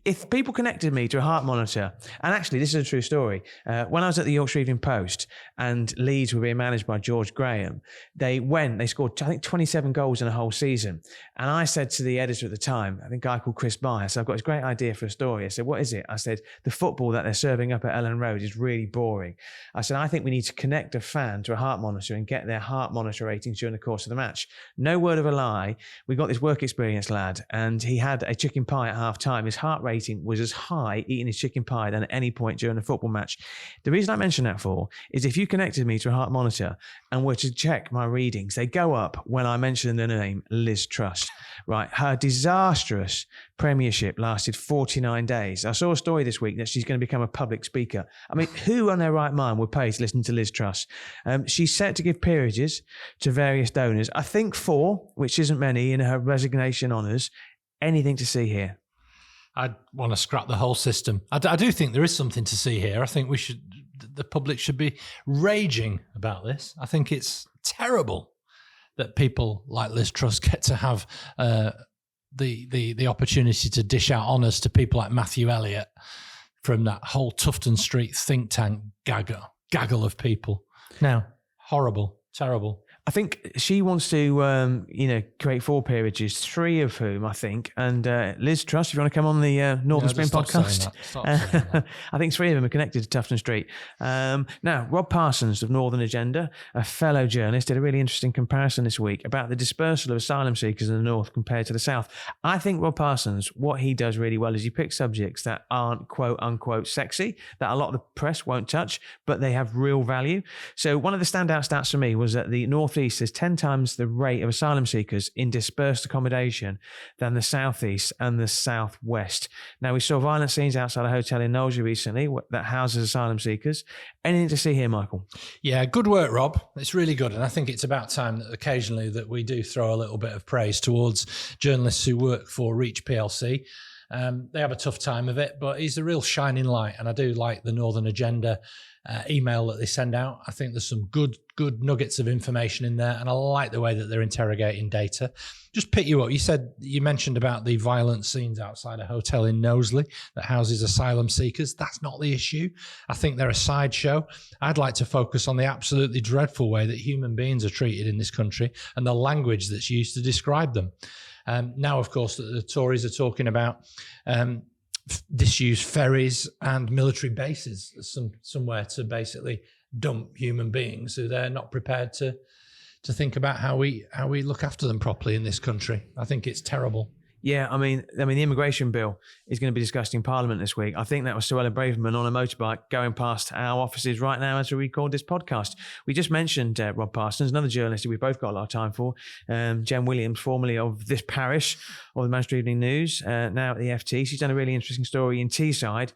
B: if people connected me to a heart monitor, and actually this is a true story. When I was at the Yorkshire Evening Post and Leeds were being managed by George Graham, they scored, I think, 27 goals in a whole season. And I said to the editor at the time, I think a guy called Chris Byers, I've got this great idea for a story. I said, what is it? I said, the football that they're serving up at Ellen Road is really boring. I said, I think we need to connect a fan to a heart monitor and get their heart monitor ratings during the course of the match. No word of a lie. We got this work experience lad, and he had a chicken pie at half time. His heart rating was as high eating his chicken pie than at any point during a football match. The reason I mention that for is if you connected me to a heart monitor and were to check my readings, they go up when I mention the name Liz Truss. Right, her disastrous premiership lasted 49 days. I saw a story this week that she's going to become a public speaker. I mean, who on their right mind would pay to listen to Liz Truss? She's set to give peerages to various donors. I think 4, which isn't many, in her resignation honours. Anything to see here?
A: I want to scrap the whole system. I do think there is something to see here. I think the public should be raging about this. I think it's terrible that people like Liz Truss get to have the opportunity to dish out honours to people like Matthew Elliott from that whole Tufton Street think tank gaggle of people. Now, horrible, terrible.
B: I think she wants to, create 4 peerages, 3 of whom I think, and Liz Truss, if you want to come on the Northern Spin podcast, I think 3 of them are connected to Tufton Street. Now, Rob Parsons of Northern Agenda, a fellow journalist, did a really interesting comparison this week about the dispersal of asylum seekers in the north compared to the south. I think Rob Parsons, what he does really well is he picks subjects that aren't quote unquote sexy, that a lot of the press won't touch, but they have real value. So one of the standout stats for me was that the northeast is 10 times the rate of asylum seekers in dispersed accommodation than the southeast and the southwest. Now, we saw violent scenes outside a hotel in Knowlesbury recently that houses asylum seekers. Anything to see here, Michael? Yeah,
A: good work, Rob. It's really good. And I think it's about time that occasionally that we do throw a little bit of praise towards journalists who work for Reach PLC. They have a tough time of it, but he's a real shining light. And I do like the Northern Agenda email that they send out. I think there's some good nuggets of information in there, and I like the way that they're interrogating data. Just pick you up. You mentioned about the violent scenes outside a hotel in Knowsley that houses asylum seekers. That's not the issue. I think they're a sideshow. I'd like to focus on the absolutely dreadful way that human beings are treated in this country and the language that's used to describe them. Now, of course, the Tories are talking about disused ferries and military bases somewhere to basically dump human beings who they're not prepared to think about how we look after them properly in this country. I think it's terrible.
B: Yeah, I mean, the immigration bill is going to be discussed in Parliament this week. I think that was Suella Braverman on a motorbike going past our offices right now as we record this podcast. We just mentioned Rob Parsons, another journalist who we've both got a lot of time for. Jen Williams, formerly of this parish of the Manchester Evening News, now at the FT. She's done a really interesting story in Teesside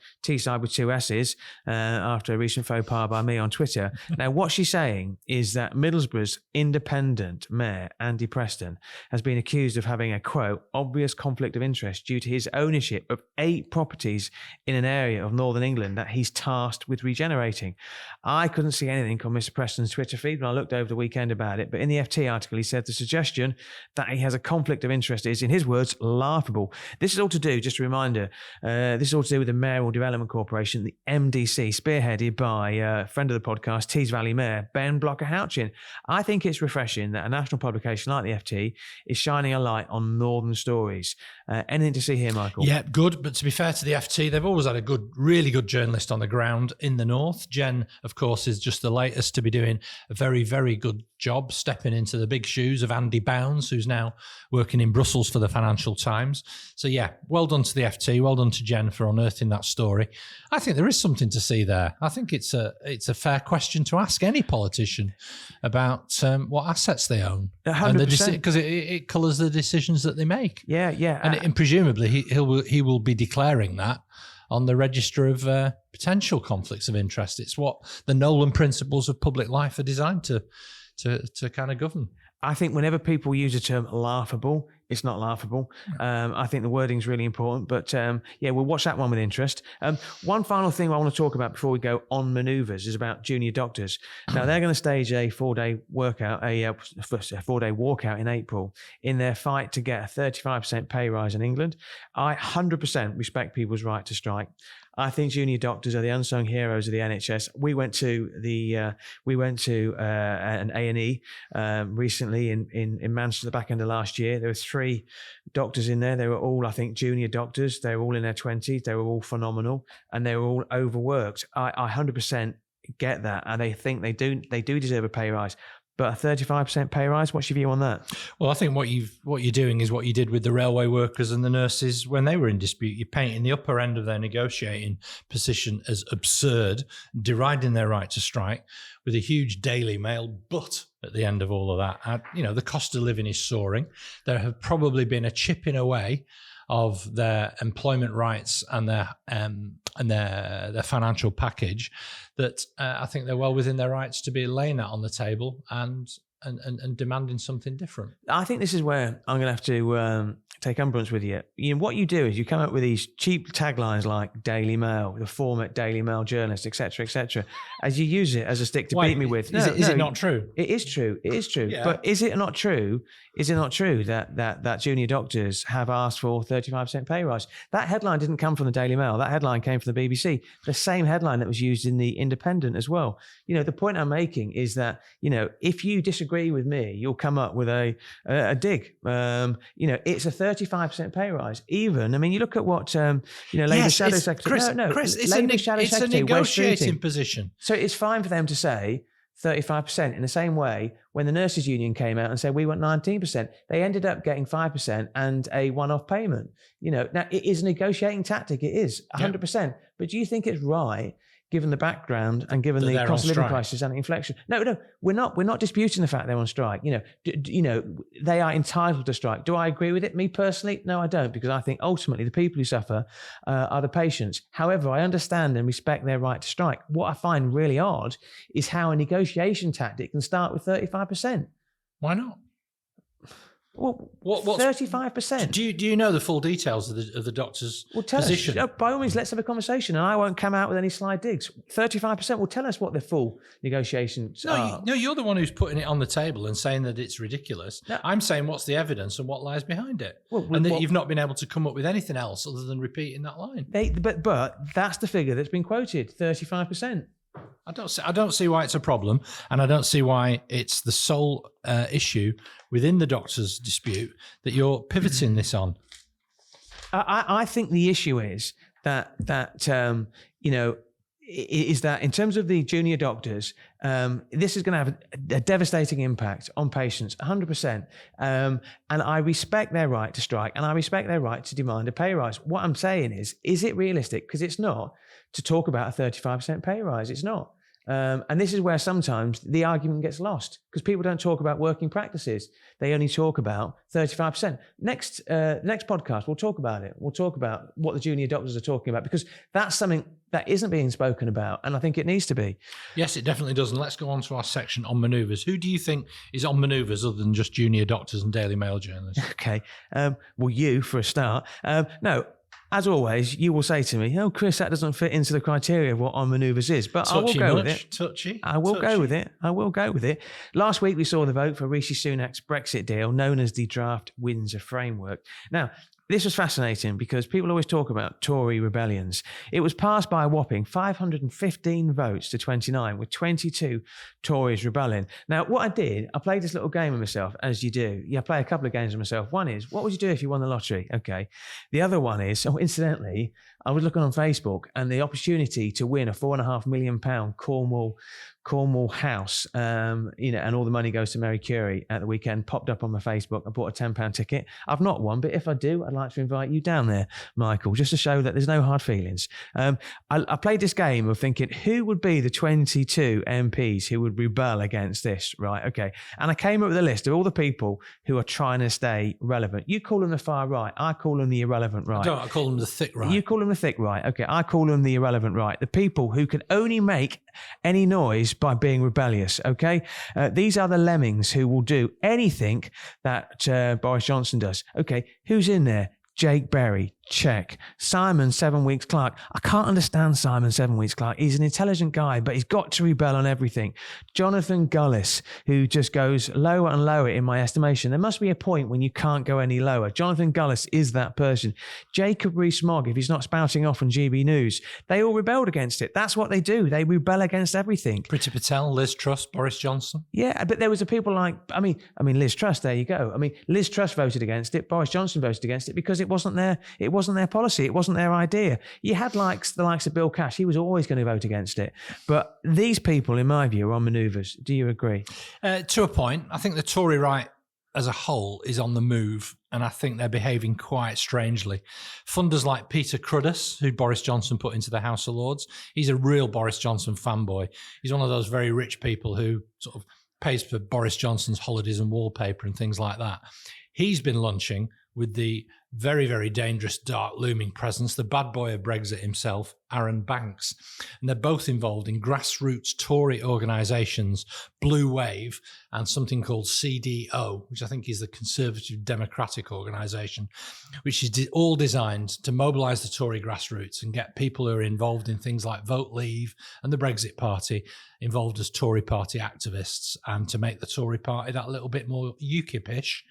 B: with 2 S's, after a recent faux pas by me on Twitter. Now, what she's saying is that Middlesbrough's independent mayor, Andy Preston, has been accused of having a, quote, obvious conflict of interest due to his ownership of 8 properties in an area of northern England that he's tasked with regenerating. I couldn't see anything on Mr. Preston's Twitter feed when I looked over the weekend about it, but in the FT article he said the suggestion that he has a conflict of interest is, in his words, laughable. This is all to do, just a reminder, this is all to do with the Mayoral Development Corporation, the MDC, spearheaded by a friend of the podcast, Tees Valley Mayor, Ben Blocker-Houchin. I think it's refreshing that a national publication like the FT is shining a light on northern stories. FTs. Anything to see here, Michael?
A: Yeah, good. But to be fair to the FT, they've always had a good, really good journalist on the ground in the north. Jen, of course, is just the latest to be doing a very, very good job stepping into the big shoes of Andy Bounds, who's now working in Brussels for the Financial Times. So yeah, well done to the FT. Well done to Jen for unearthing that story. I think there is something to see there. I think it's a fair question to ask any politician about what assets they own,
B: 100%.
A: because it colours the decisions that they make.
B: Yeah.
A: And presumably he will be declaring that on the register of potential conflicts of interest. It's what the Nolan principles of public life are designed to kind of govern.
B: I think whenever people use the term laughable, it's not laughable. I think the wording's really important, but we'll watch that one with interest. One final thing I want to talk about before we go on manoeuvres is about junior doctors. Now they're going to stage a 4-day workout, a 4-day walkout in April in their fight to get a 35% pay rise in England. I 100% respect people's right to strike. I think junior doctors are the unsung heroes of the NHS. We went to an A&E recently in Manchester the back end of last year. There were 3 doctors in there. They were all, I think, junior doctors. They were all in their 20s. They were all phenomenal, and they were all overworked. I 100% get that, and they think they do deserve a pay rise. But a 35% pay rise, what's your view on that?
A: Well, I think what you're doing is what you did with the railway workers and the nurses when they were in dispute. You're painting the upper end of their negotiating position as absurd, deriding their right to strike, with a huge Daily Mail but at the end of all of that. The cost of living is soaring. There have probably been a chipping away of their employment rights and their financial package that I think they're well within their rights to be laying that on the table and demanding something different.
B: I think this is where I'm going to have to take umbrance with you. What you do is you come up with these cheap taglines like Daily Mail, the former Daily Mail journalist, etc., as you use it as a stick to beat me with.
A: Is it not true?
B: It is true. It is true.
A: Yeah.
B: But is it not true? Is it not true that junior doctors have asked for 35% pay rise? That headline didn't come from the Daily Mail. That headline came from the BBC. The same headline that was used in the Independent as well. The point I'm making is that, if you disagree with me, you'll come up with a dig. It's a 35% pay rise. Even, you look at what Labour Shadow Secretary.
A: Chris, it's a negotiating position.
B: So it's fine for them to say 35%. In the same way, when the nurses union came out and said we want 19%, they ended up getting 5% and a one-off payment. Now it is a negotiating tactic. It is 100%. Yeah. But do you think it's right, given the background and given the cost of living crisis and inflation? No, we're not disputing the fact they're on strike. They are entitled to strike. Do I agree with it? Me personally, no, I don't, because I think ultimately the people who suffer are the patients. However, I understand and respect their right to strike. What I find really odd is how a negotiation tactic can start with 35%.
A: Why not?
B: Well, 35%.
A: Do you know the full details of the doctor's position?
B: Tell us. By all means, let's have a conversation, and I won't come out with any slide digs. 35% will tell us what the full negotiations are.
A: No, you're the one who's putting it on the table and saying that it's ridiculous. No. I'm saying what's the evidence and what lies behind it, that you've not been able to come up with anything else other than repeating that line.
B: But that's the figure that's been quoted: 35%.
A: I don't see why it's a problem, and I don't see why it's the sole issue within the doctors' dispute that you're pivoting this on.
B: I think the issue is that is that in terms of the junior doctors, this is going to have a devastating impact on patients, 100%. And I respect their right to strike, and I respect their right to demand a pay rise. What I'm saying is it realistic? Because it's not to talk about a 35% pay rise. It's not. And this is where sometimes the argument gets lost, because people don't talk about working practices. They only talk about 35%. Next podcast, we'll talk about it. We'll talk about what the junior doctors are talking about, because that's something that isn't being spoken about, and I think it needs to be.
A: Yes, it definitely does. And let's go on to our section on manoeuvres. Who do you think is on manoeuvres other than just junior doctors and Daily Mail journalists?
B: Okay. Well, you for a start. No. As always, you will say to me, "Oh, Chris, that doesn't fit into the criteria of what on manoeuvres is." But I will go with it.
A: Touchy.
B: I will go with it. I will go with it. Last week, we saw the vote for Rishi Sunak's Brexit deal, known as the Draft Windsor Framework. Now, This was fascinating because people always talk about Tory rebellions. It was passed by a whopping 515 votes to 29, with 22 Tories rebelling. Now, what I did, I played this little game with myself, as you do. I play a couple of games with myself. One is, what would you do if you won the lottery? Okay. The other one is, incidentally, I was looking on Facebook, and the opportunity to win a £4.5 million Cornwall house, and all the money goes to Mary Curie at the weekend, popped up on my Facebook. I bought a £10 ticket. I've not won, but if I do, I'd like to invite you down there, Michael, just to show that there's no hard feelings. I played this game of thinking, who would be the 22 MPs who would rebel against this, right? Okay. And I came up with a list of all the people who are trying to stay relevant. You call them the far right. I call them the irrelevant right.
A: I call them the thick right.
B: You call them the thick right. Okay. I call them the irrelevant right. The people who can only make any noise by being rebellious. Okay. These are the lemmings who will do anything that Boris Johnson does. Okay. Who's in there? Jake Berry, check. Simon 7 Weeks Clark. I can't understand Simon 7 Weeks Clark. He's an intelligent guy, but he's got to rebel on everything. Jonathan Gullis, who just goes lower and lower in my estimation. There must be a point when you can't go any lower. Jonathan Gullis is that person. Jacob Rees-Mogg, if he's not spouting off on GB News, they all rebelled against it. That's what they do. They rebel against everything.
A: Priti Patel, Liz Truss, Boris Johnson.
B: Yeah, but there was a people like, I mean, Liz Truss, there you go. I mean, Liz Truss voted against it. Boris Johnson voted against it because it wasn't their policy. It wasn't their idea. You had the likes of Bill Cash. He was always going to vote against it. But these people, in my view, are on manoeuvres. Do you agree?
A: To a point. I think the Tory right as a whole is on the move, and I think they're behaving quite strangely. Funders like Peter Cruddas, who Boris Johnson put into the House of Lords, he's a real Boris Johnson fanboy. He's one of those very rich people who sort of pays for Boris Johnson's holidays and wallpaper and things like that. He's been lunching with the very, very dangerous, dark, looming presence, the bad boy of Brexit himself, Aaron Banks. And they're both involved in grassroots Tory organisations, Blue Wave, and something called CDO, which I think is the Conservative Democratic Organisation, which is all designed to mobilise the Tory grassroots and get people who are involved in things like Vote Leave and the Brexit Party involved as Tory party activists, and to make the Tory party that little bit more UKIP-ish.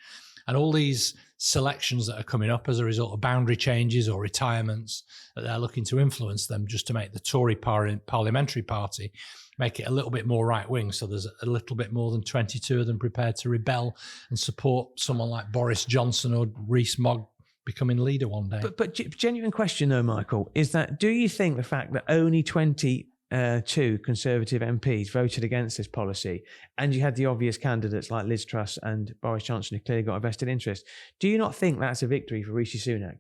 A: And all these selections that are coming up as a result of boundary changes or retirements, that they're looking to influence them just to make the Tory parliamentary party make it a little bit more right-wing. So there's a little bit more than 22 of them prepared to rebel and support someone like Boris Johnson or Rees-Mogg becoming leader one day.
B: But genuine question though, Michael, is that, do you think the fact that only 22 Conservative MPs voted against this policy, and you had the obvious candidates like Liz Truss and Boris Johnson who clearly got a vested interest, do you not think that's a victory for Rishi Sunak?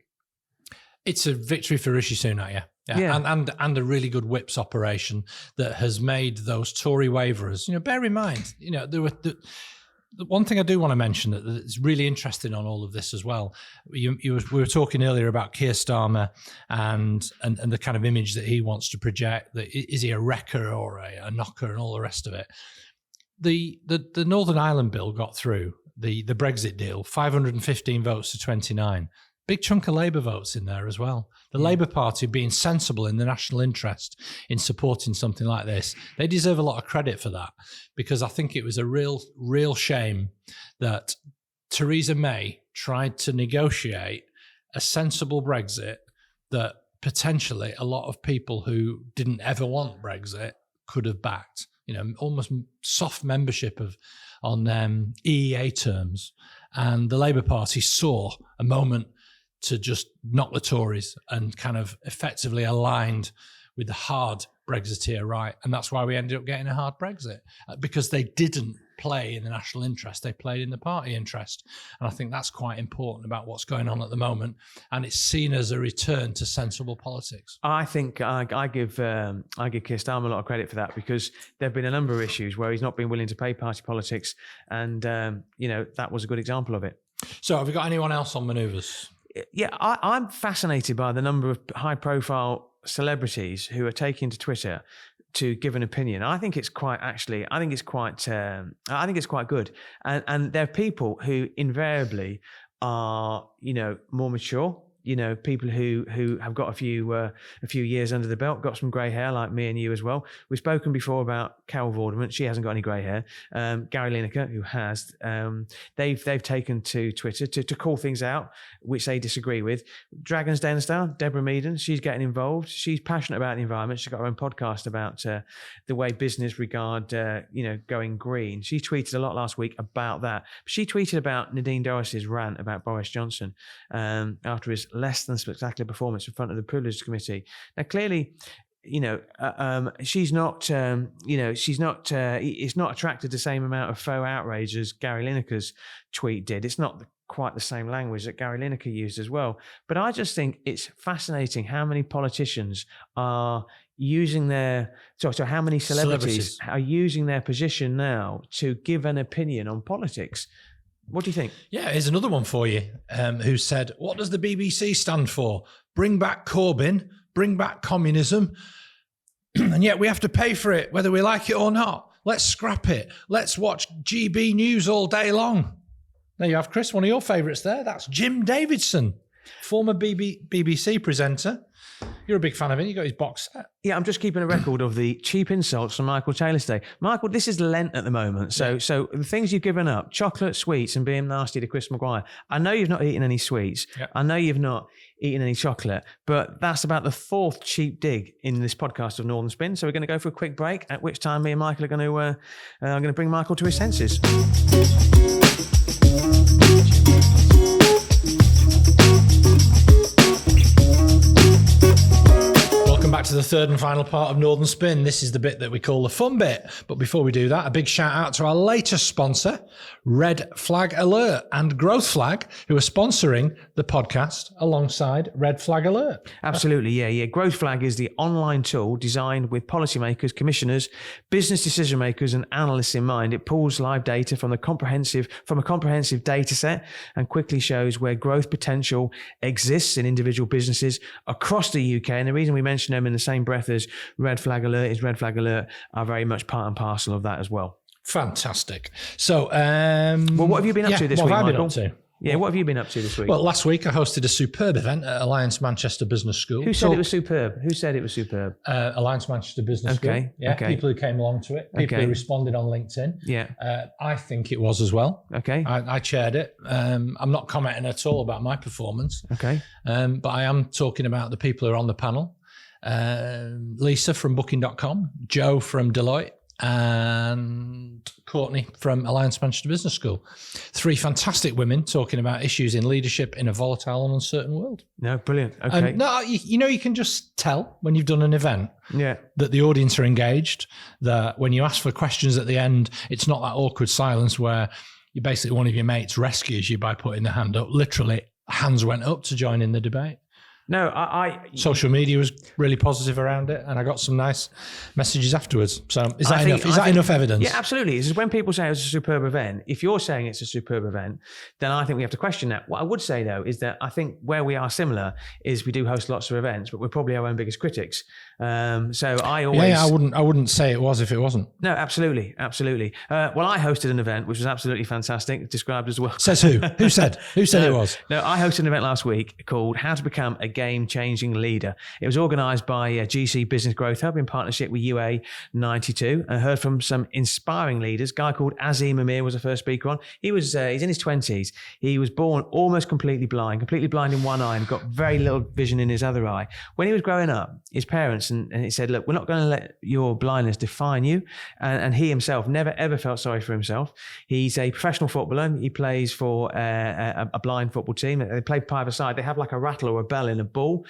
A: It's a victory for Rishi Sunak, yeah. And a really good whips operation that has made those Tory waverers. Bear in mind, there were. The one thing I do want to mention that is really interesting on all of this as well. We were talking earlier about Keir Starmer and the kind of image that he wants to project. That is he a wrecker or a knocker and all the rest of it. The Northern Ireland bill got through, the Brexit deal, 515 votes to 29. Big chunk of Labour votes in there as well. The Labour Party being sensible in the national interest in supporting something like this. They deserve a lot of credit for that, because I think it was a real shame that Theresa May tried to negotiate a sensible Brexit that potentially a lot of people who didn't ever want Brexit could have backed. Almost soft membership on EEA terms. And the Labour Party saw a moment to just knock the Tories and kind of effectively aligned with the hard Brexiteer right. And that's why we ended up getting a hard Brexit, because they didn't play in the national interest. They played in the party interest. And I think that's quite important about what's going on at the moment. And it's seen as a return to sensible politics.
B: I think I give Keir Starmer a lot of credit for that, because there have been a number of issues where he's not been willing to play party politics. And, that was a good example of it.
A: So have we got anyone else on manoeuvres?
B: Yeah, I'm fascinated by the number of high-profile celebrities who are taking to Twitter to give an opinion. I think it's quite good. And there are people who invariably are, more mature, people who have got a few years under the belt, got some grey hair like me and you as well. We've spoken before about Carol Vorderman. She hasn't got any grey hair. Gary Lineker, who has, they've taken to Twitter to call things out which they disagree with. Dragon's Den star Deborah Meaden, she's getting involved. She's passionate about the environment. She's got her own podcast about the way business regard going green. She tweeted a lot last week about that. She tweeted about Nadine Dorris's rant about Boris Johnson after his less than spectacular performance in front of the Privileged Committee. Now, clearly, she's not. It's not attracted the same amount of faux outrage as Gary Lineker's tweet did. It's not quite the same language that Gary Lineker used as well. But I just think it's fascinating how many politicians are using how many celebrities are using their position now to give an opinion on politics. What do you think?
A: Yeah, here's another one for you who said, what does the BBC stand for? Bring back Corbyn, bring back communism, and yet we have to pay for it, whether we like it or not. Let's scrap it. Let's watch GB News all day long. There you have, Chris, one of your favourites there. That's Jim Davidson, former BBC presenter. You're a big fan of him. You got his box set.
B: Yeah, I'm just keeping a record of the cheap insults from Michael Taylor today. Michael, this is Lent at the moment. So the things you've given up, chocolate, sweets, and being nasty to Chris Maguire. I know you've not eaten any sweets. Yep. I know you've not eaten any chocolate, but that's about the fourth cheap dig in this podcast of Northern Spin. So we're going to go for a quick break, at which time me and Michael are going to I'm going to bring Michael to his senses.
A: Back to the third and final part of Northern Spin. This is the bit that we call the fun bit. But before we do that, a big shout out to our latest sponsor, Red Flag Alert and Growth Flag, who are sponsoring the podcast alongside Red Flag Alert.
B: Absolutely, yeah. Growth Flag is the online tool designed with policymakers, commissioners, business decision makers, and analysts in mind. It pulls live data from a comprehensive data set and quickly shows where growth potential exists in individual businesses across the UK. And the reason we mention them in the same breath as Red Flag Alert is Red Flag Alert are very much part and parcel of that as well.
A: Fantastic. So,
B: well, what have you been up to this week,
A: Michael?
B: What have I been up to? Yeah, what have you been up to this week?
A: Well, last week I hosted a superb event at Alliance Manchester Business School.
B: Who said it was superb?
A: Alliance Manchester Business School. Yeah,
B: okay.
A: People who came along to it. People who responded on LinkedIn.
B: Yeah.
A: I think it was as well.
B: Okay.
A: I chaired it. I'm not commenting at all about my performance.
B: Okay.
A: But I am talking about the people who are on the panel. Lisa from Booking.com, Joe from Deloitte, and Courtney from Alliance Manchester Business School. Three fantastic women talking about issues in leadership in a volatile and uncertain world.
B: No, brilliant. Okay.
A: You can just tell when you've done an event that the audience are engaged, that when you ask for questions at the end, it's not that awkward silence where you basically one of your mates rescues you by putting the hand up. Literally, hands went up to join in the debate.
B: No,
A: social media was really positive around it, and I got some nice messages afterwards. So is that enough? Is that enough evidence?
B: Yeah, absolutely. It's when people say it's a superb event, if you're saying it's a superb event, then I think we have to question that. What I would say though is that I think where we are similar is we do host lots of events, but we're probably our own biggest critics. So I always
A: I wouldn't say it was if it wasn't.
B: No, absolutely. Well, I hosted an event which was absolutely fantastic, described as well.
A: Says who? Who said? Who said it was?
B: No, I hosted an event last week called How to Become a Game-Changing Leader. It was organised by GC Business Growth Hub in partnership with UA 92. I heard from some inspiring leaders. A guy called Azim Amir was the first speaker on. He's in his 20s. He was born almost completely blind in one eye and got very little vision in his other eye. When he was growing up, his parents and he said, look, we're not going to let your blindness define you. And he himself never, ever felt sorry for himself. He's a professional footballer. He plays for a blind football team. They play private side. They have like a rattle or a bell in a ball.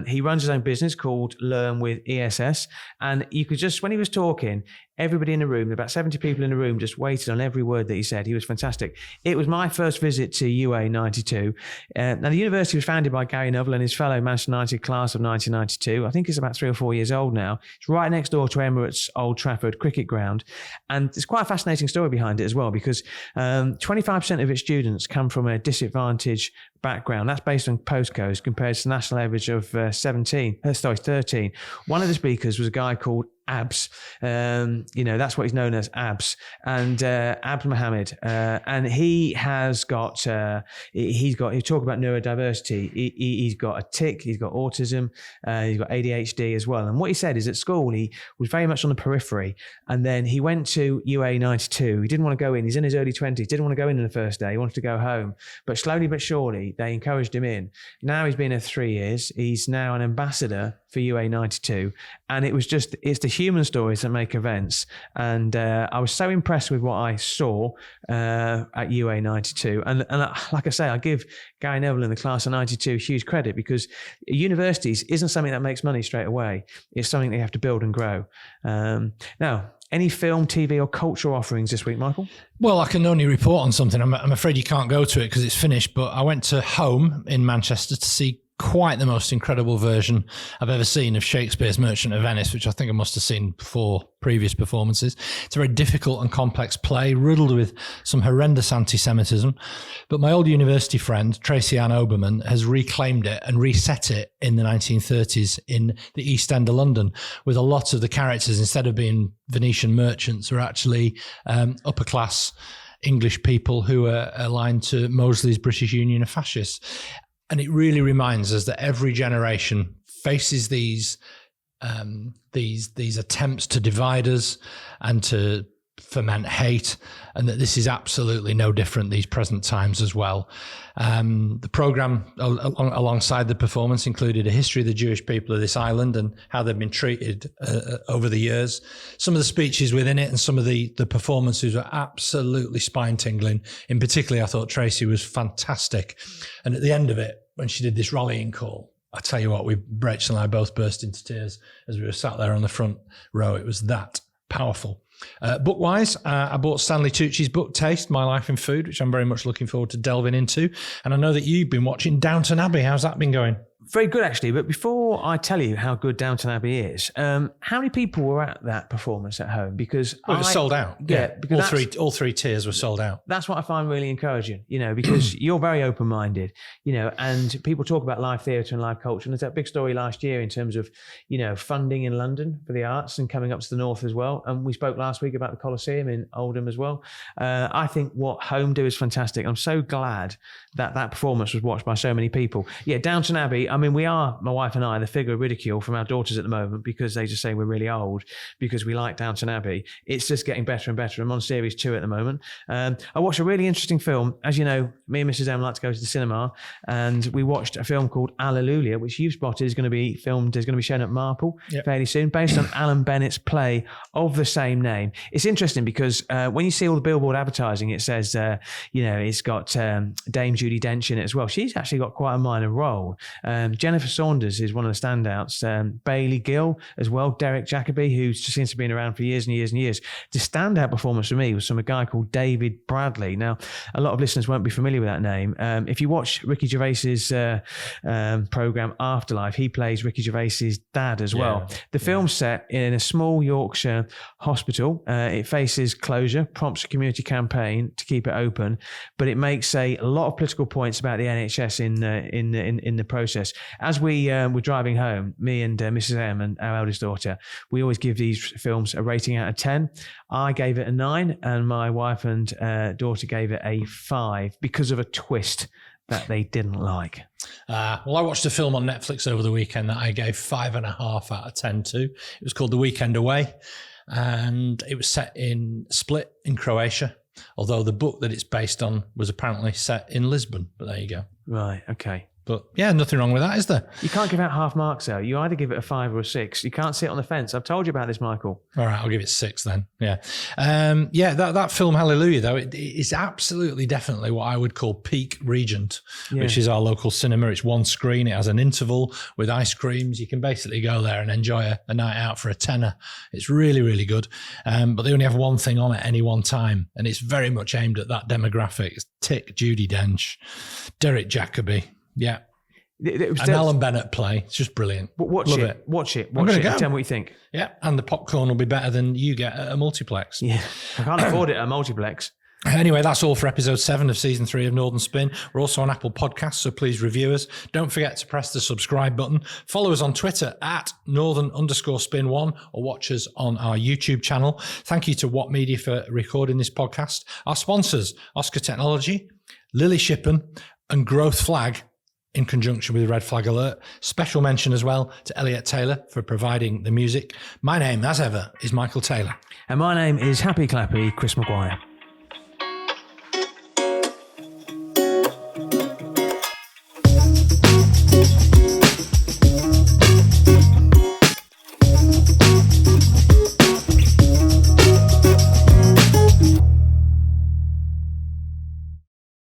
B: He runs his own business called Learn with ESS. And you could just, when he was talking, everybody in the room, about 70 people in the room, just waited on every word that he said. He was fantastic. It was my first visit to UA 92. Now, the university was founded by Gary Neville and his fellow Manchester United class of 1992. I think it's about 3 or 4 years old now. It's right next door to Emirates Old Trafford cricket ground. And there's quite a fascinating story behind it as well, because 25% of its students come from a disadvantaged background. That's based on postcodes compared to the national average of 13. One of the speakers was a guy called Abs. That's what he's known as, Abs. And Abs Mohammed. And he has got, you talk about neurodiversity. He's got a tic, he's got autism, he's got ADHD as well. And what he said is at school, he was very much on the periphery. And then he went to UA 92. He didn't want to go in. He's in his early 20s. Didn't want to go in the first day. He wanted to go home. But slowly but surely, they encouraged him in. Now he's been there 3 years. He's now an ambassador for UA 92. And it's the human stories that make events. And I was so impressed with what I saw at UA 92. And like I say, I give Gary Neville in the class of 92 huge credit, because universities isn't something that makes money straight away. It's something they have to build and grow. Now, any film, TV or cultural offerings this week, Michael?
A: Well, I can only report on something. I'm afraid you can't go to it because it's finished, but I went to Home in Manchester to see quite the most incredible version I've ever seen of Shakespeare's Merchant of Venice, which I think I must have seen before previous performances. It's a very difficult and complex play, riddled with some horrendous anti-Semitism. But my old university friend, Tracy Ann Oberman, has reclaimed it and reset it in the 1930s in the East End of London, with a lot of the characters, instead of being Venetian merchants, are actually upper-class English people who are aligned to Mosley's British Union of Fascists. And it really reminds us that every generation faces these attempts to divide us and to foment hate, and that this is absolutely no different these present times as well. The programme alongside the performance included a history of the Jewish people of this island and how they've been treated over the years. Some of the speeches within it and some of the performances were absolutely spine-tingling. In particular, I thought Tracy was fantastic. And at the end of it, when she did this rallying call, I tell you what, Rachel and I both burst into tears as we were sat there on the front row. It was that powerful. Book-wise, I bought Stanley Tucci's book, Taste, My Life in Food, which I'm very much looking forward to delving into. And I know that you've been watching Downton Abbey. How's that been going?
B: Very good, actually. But before I tell you how good Downton Abbey is, how many people were at that performance at Home? Because
A: it was sold out.
B: Yeah, because
A: all three tiers were sold out.
B: That's what I find really encouraging, because you're very open-minded, and people talk about live theatre and live culture. And there's that big story last year in terms of, funding in London for the arts and coming up to the north as well. And we spoke last week about the Colosseum in Oldham as well. I think what Home do is fantastic. I'm so glad that performance was watched by so many people. Yeah, Downton Abbey. I mean, we are, my wife and I, the figure of ridicule from our daughters at the moment, because they just say we're really old because we like Downton Abbey. It's just getting better and better. I'm on series 2 at the moment. I watched a really interesting film. As you know, me and Mrs. M like to go to the cinema, and we watched a film called Alleluia, which you've spotted is going to be filmed, is going to be shown at Marple fairly soon, based on Alan Bennett's play of the same name. It's interesting because when you see all the billboard advertising, it says, it's got Dame Judi Dench in it as well. She's actually got quite a minor role. Jennifer Saunders is one of the standouts. Bailey Gill as well. Derek Jacobi, who just seems to have been around for years and years and years. The standout performance for me was from a guy called David Bradley. Now, a lot of listeners won't be familiar with that name. If you watch Ricky Gervais's program Afterlife, he plays Ricky Gervais's dad as well. The film's set in a small Yorkshire hospital. It faces closure, prompts a community campaign to keep it open, but it makes a lot of political points about the NHS in the process. As we were driving home, me and Mrs. M and our eldest daughter, we always give these films a rating out of 10. I gave it a 9, and my wife and daughter gave it a 5 because of a twist that they didn't like.
A: Well, I watched a film on Netflix over the weekend that I gave 5.5 out of 10 to. It was called The Weekend Away, and it was set in Split in Croatia, although the book that it's based on was apparently set in Lisbon. But there you go.
B: Right, okay.
A: But yeah, nothing wrong with that, is there?
B: You can't give out half marks, though. You either give it a 5 or a 6. You can't sit on the fence. I've told you about this, Michael.
A: All right, I'll give it 6 then. Yeah. That film, Hallelujah, though, it is absolutely definitely what I would call peak Regent, which is our local cinema. It's one screen. It has an interval with ice creams. You can basically go there and enjoy a night out for a tenner. It's really, really good. But they only have one thing on at any one time, and it's very much aimed at that demographic. It's Tick, Judi Dench, Derek Jacobi. Yeah. An Alan Bennett play. It's just brilliant.
B: Watch it. Watch it.
A: I'm gonna go.
B: Tell me what you think.
A: Yeah. And the popcorn will be better than you get at a multiplex.
B: Yeah. I can't afford it at a multiplex.
A: Anyway, that's all for episode 7 of season 3 of Northern Spin. We're also on Apple Podcasts, so please review us. Don't forget to press the subscribe button. Follow us on Twitter at Northern_Spin1 or watch us on our YouTube channel. Thank you to What Media for recording this podcast. Our sponsors, Oscar Technology, Lily Shippen and Growth Flag in conjunction with Red Flag Alert. Special mention as well to Elliot Taylor for providing the music. My name, as ever, is Michael Taylor.
B: And my name is Happy Clappy Chris Maguire.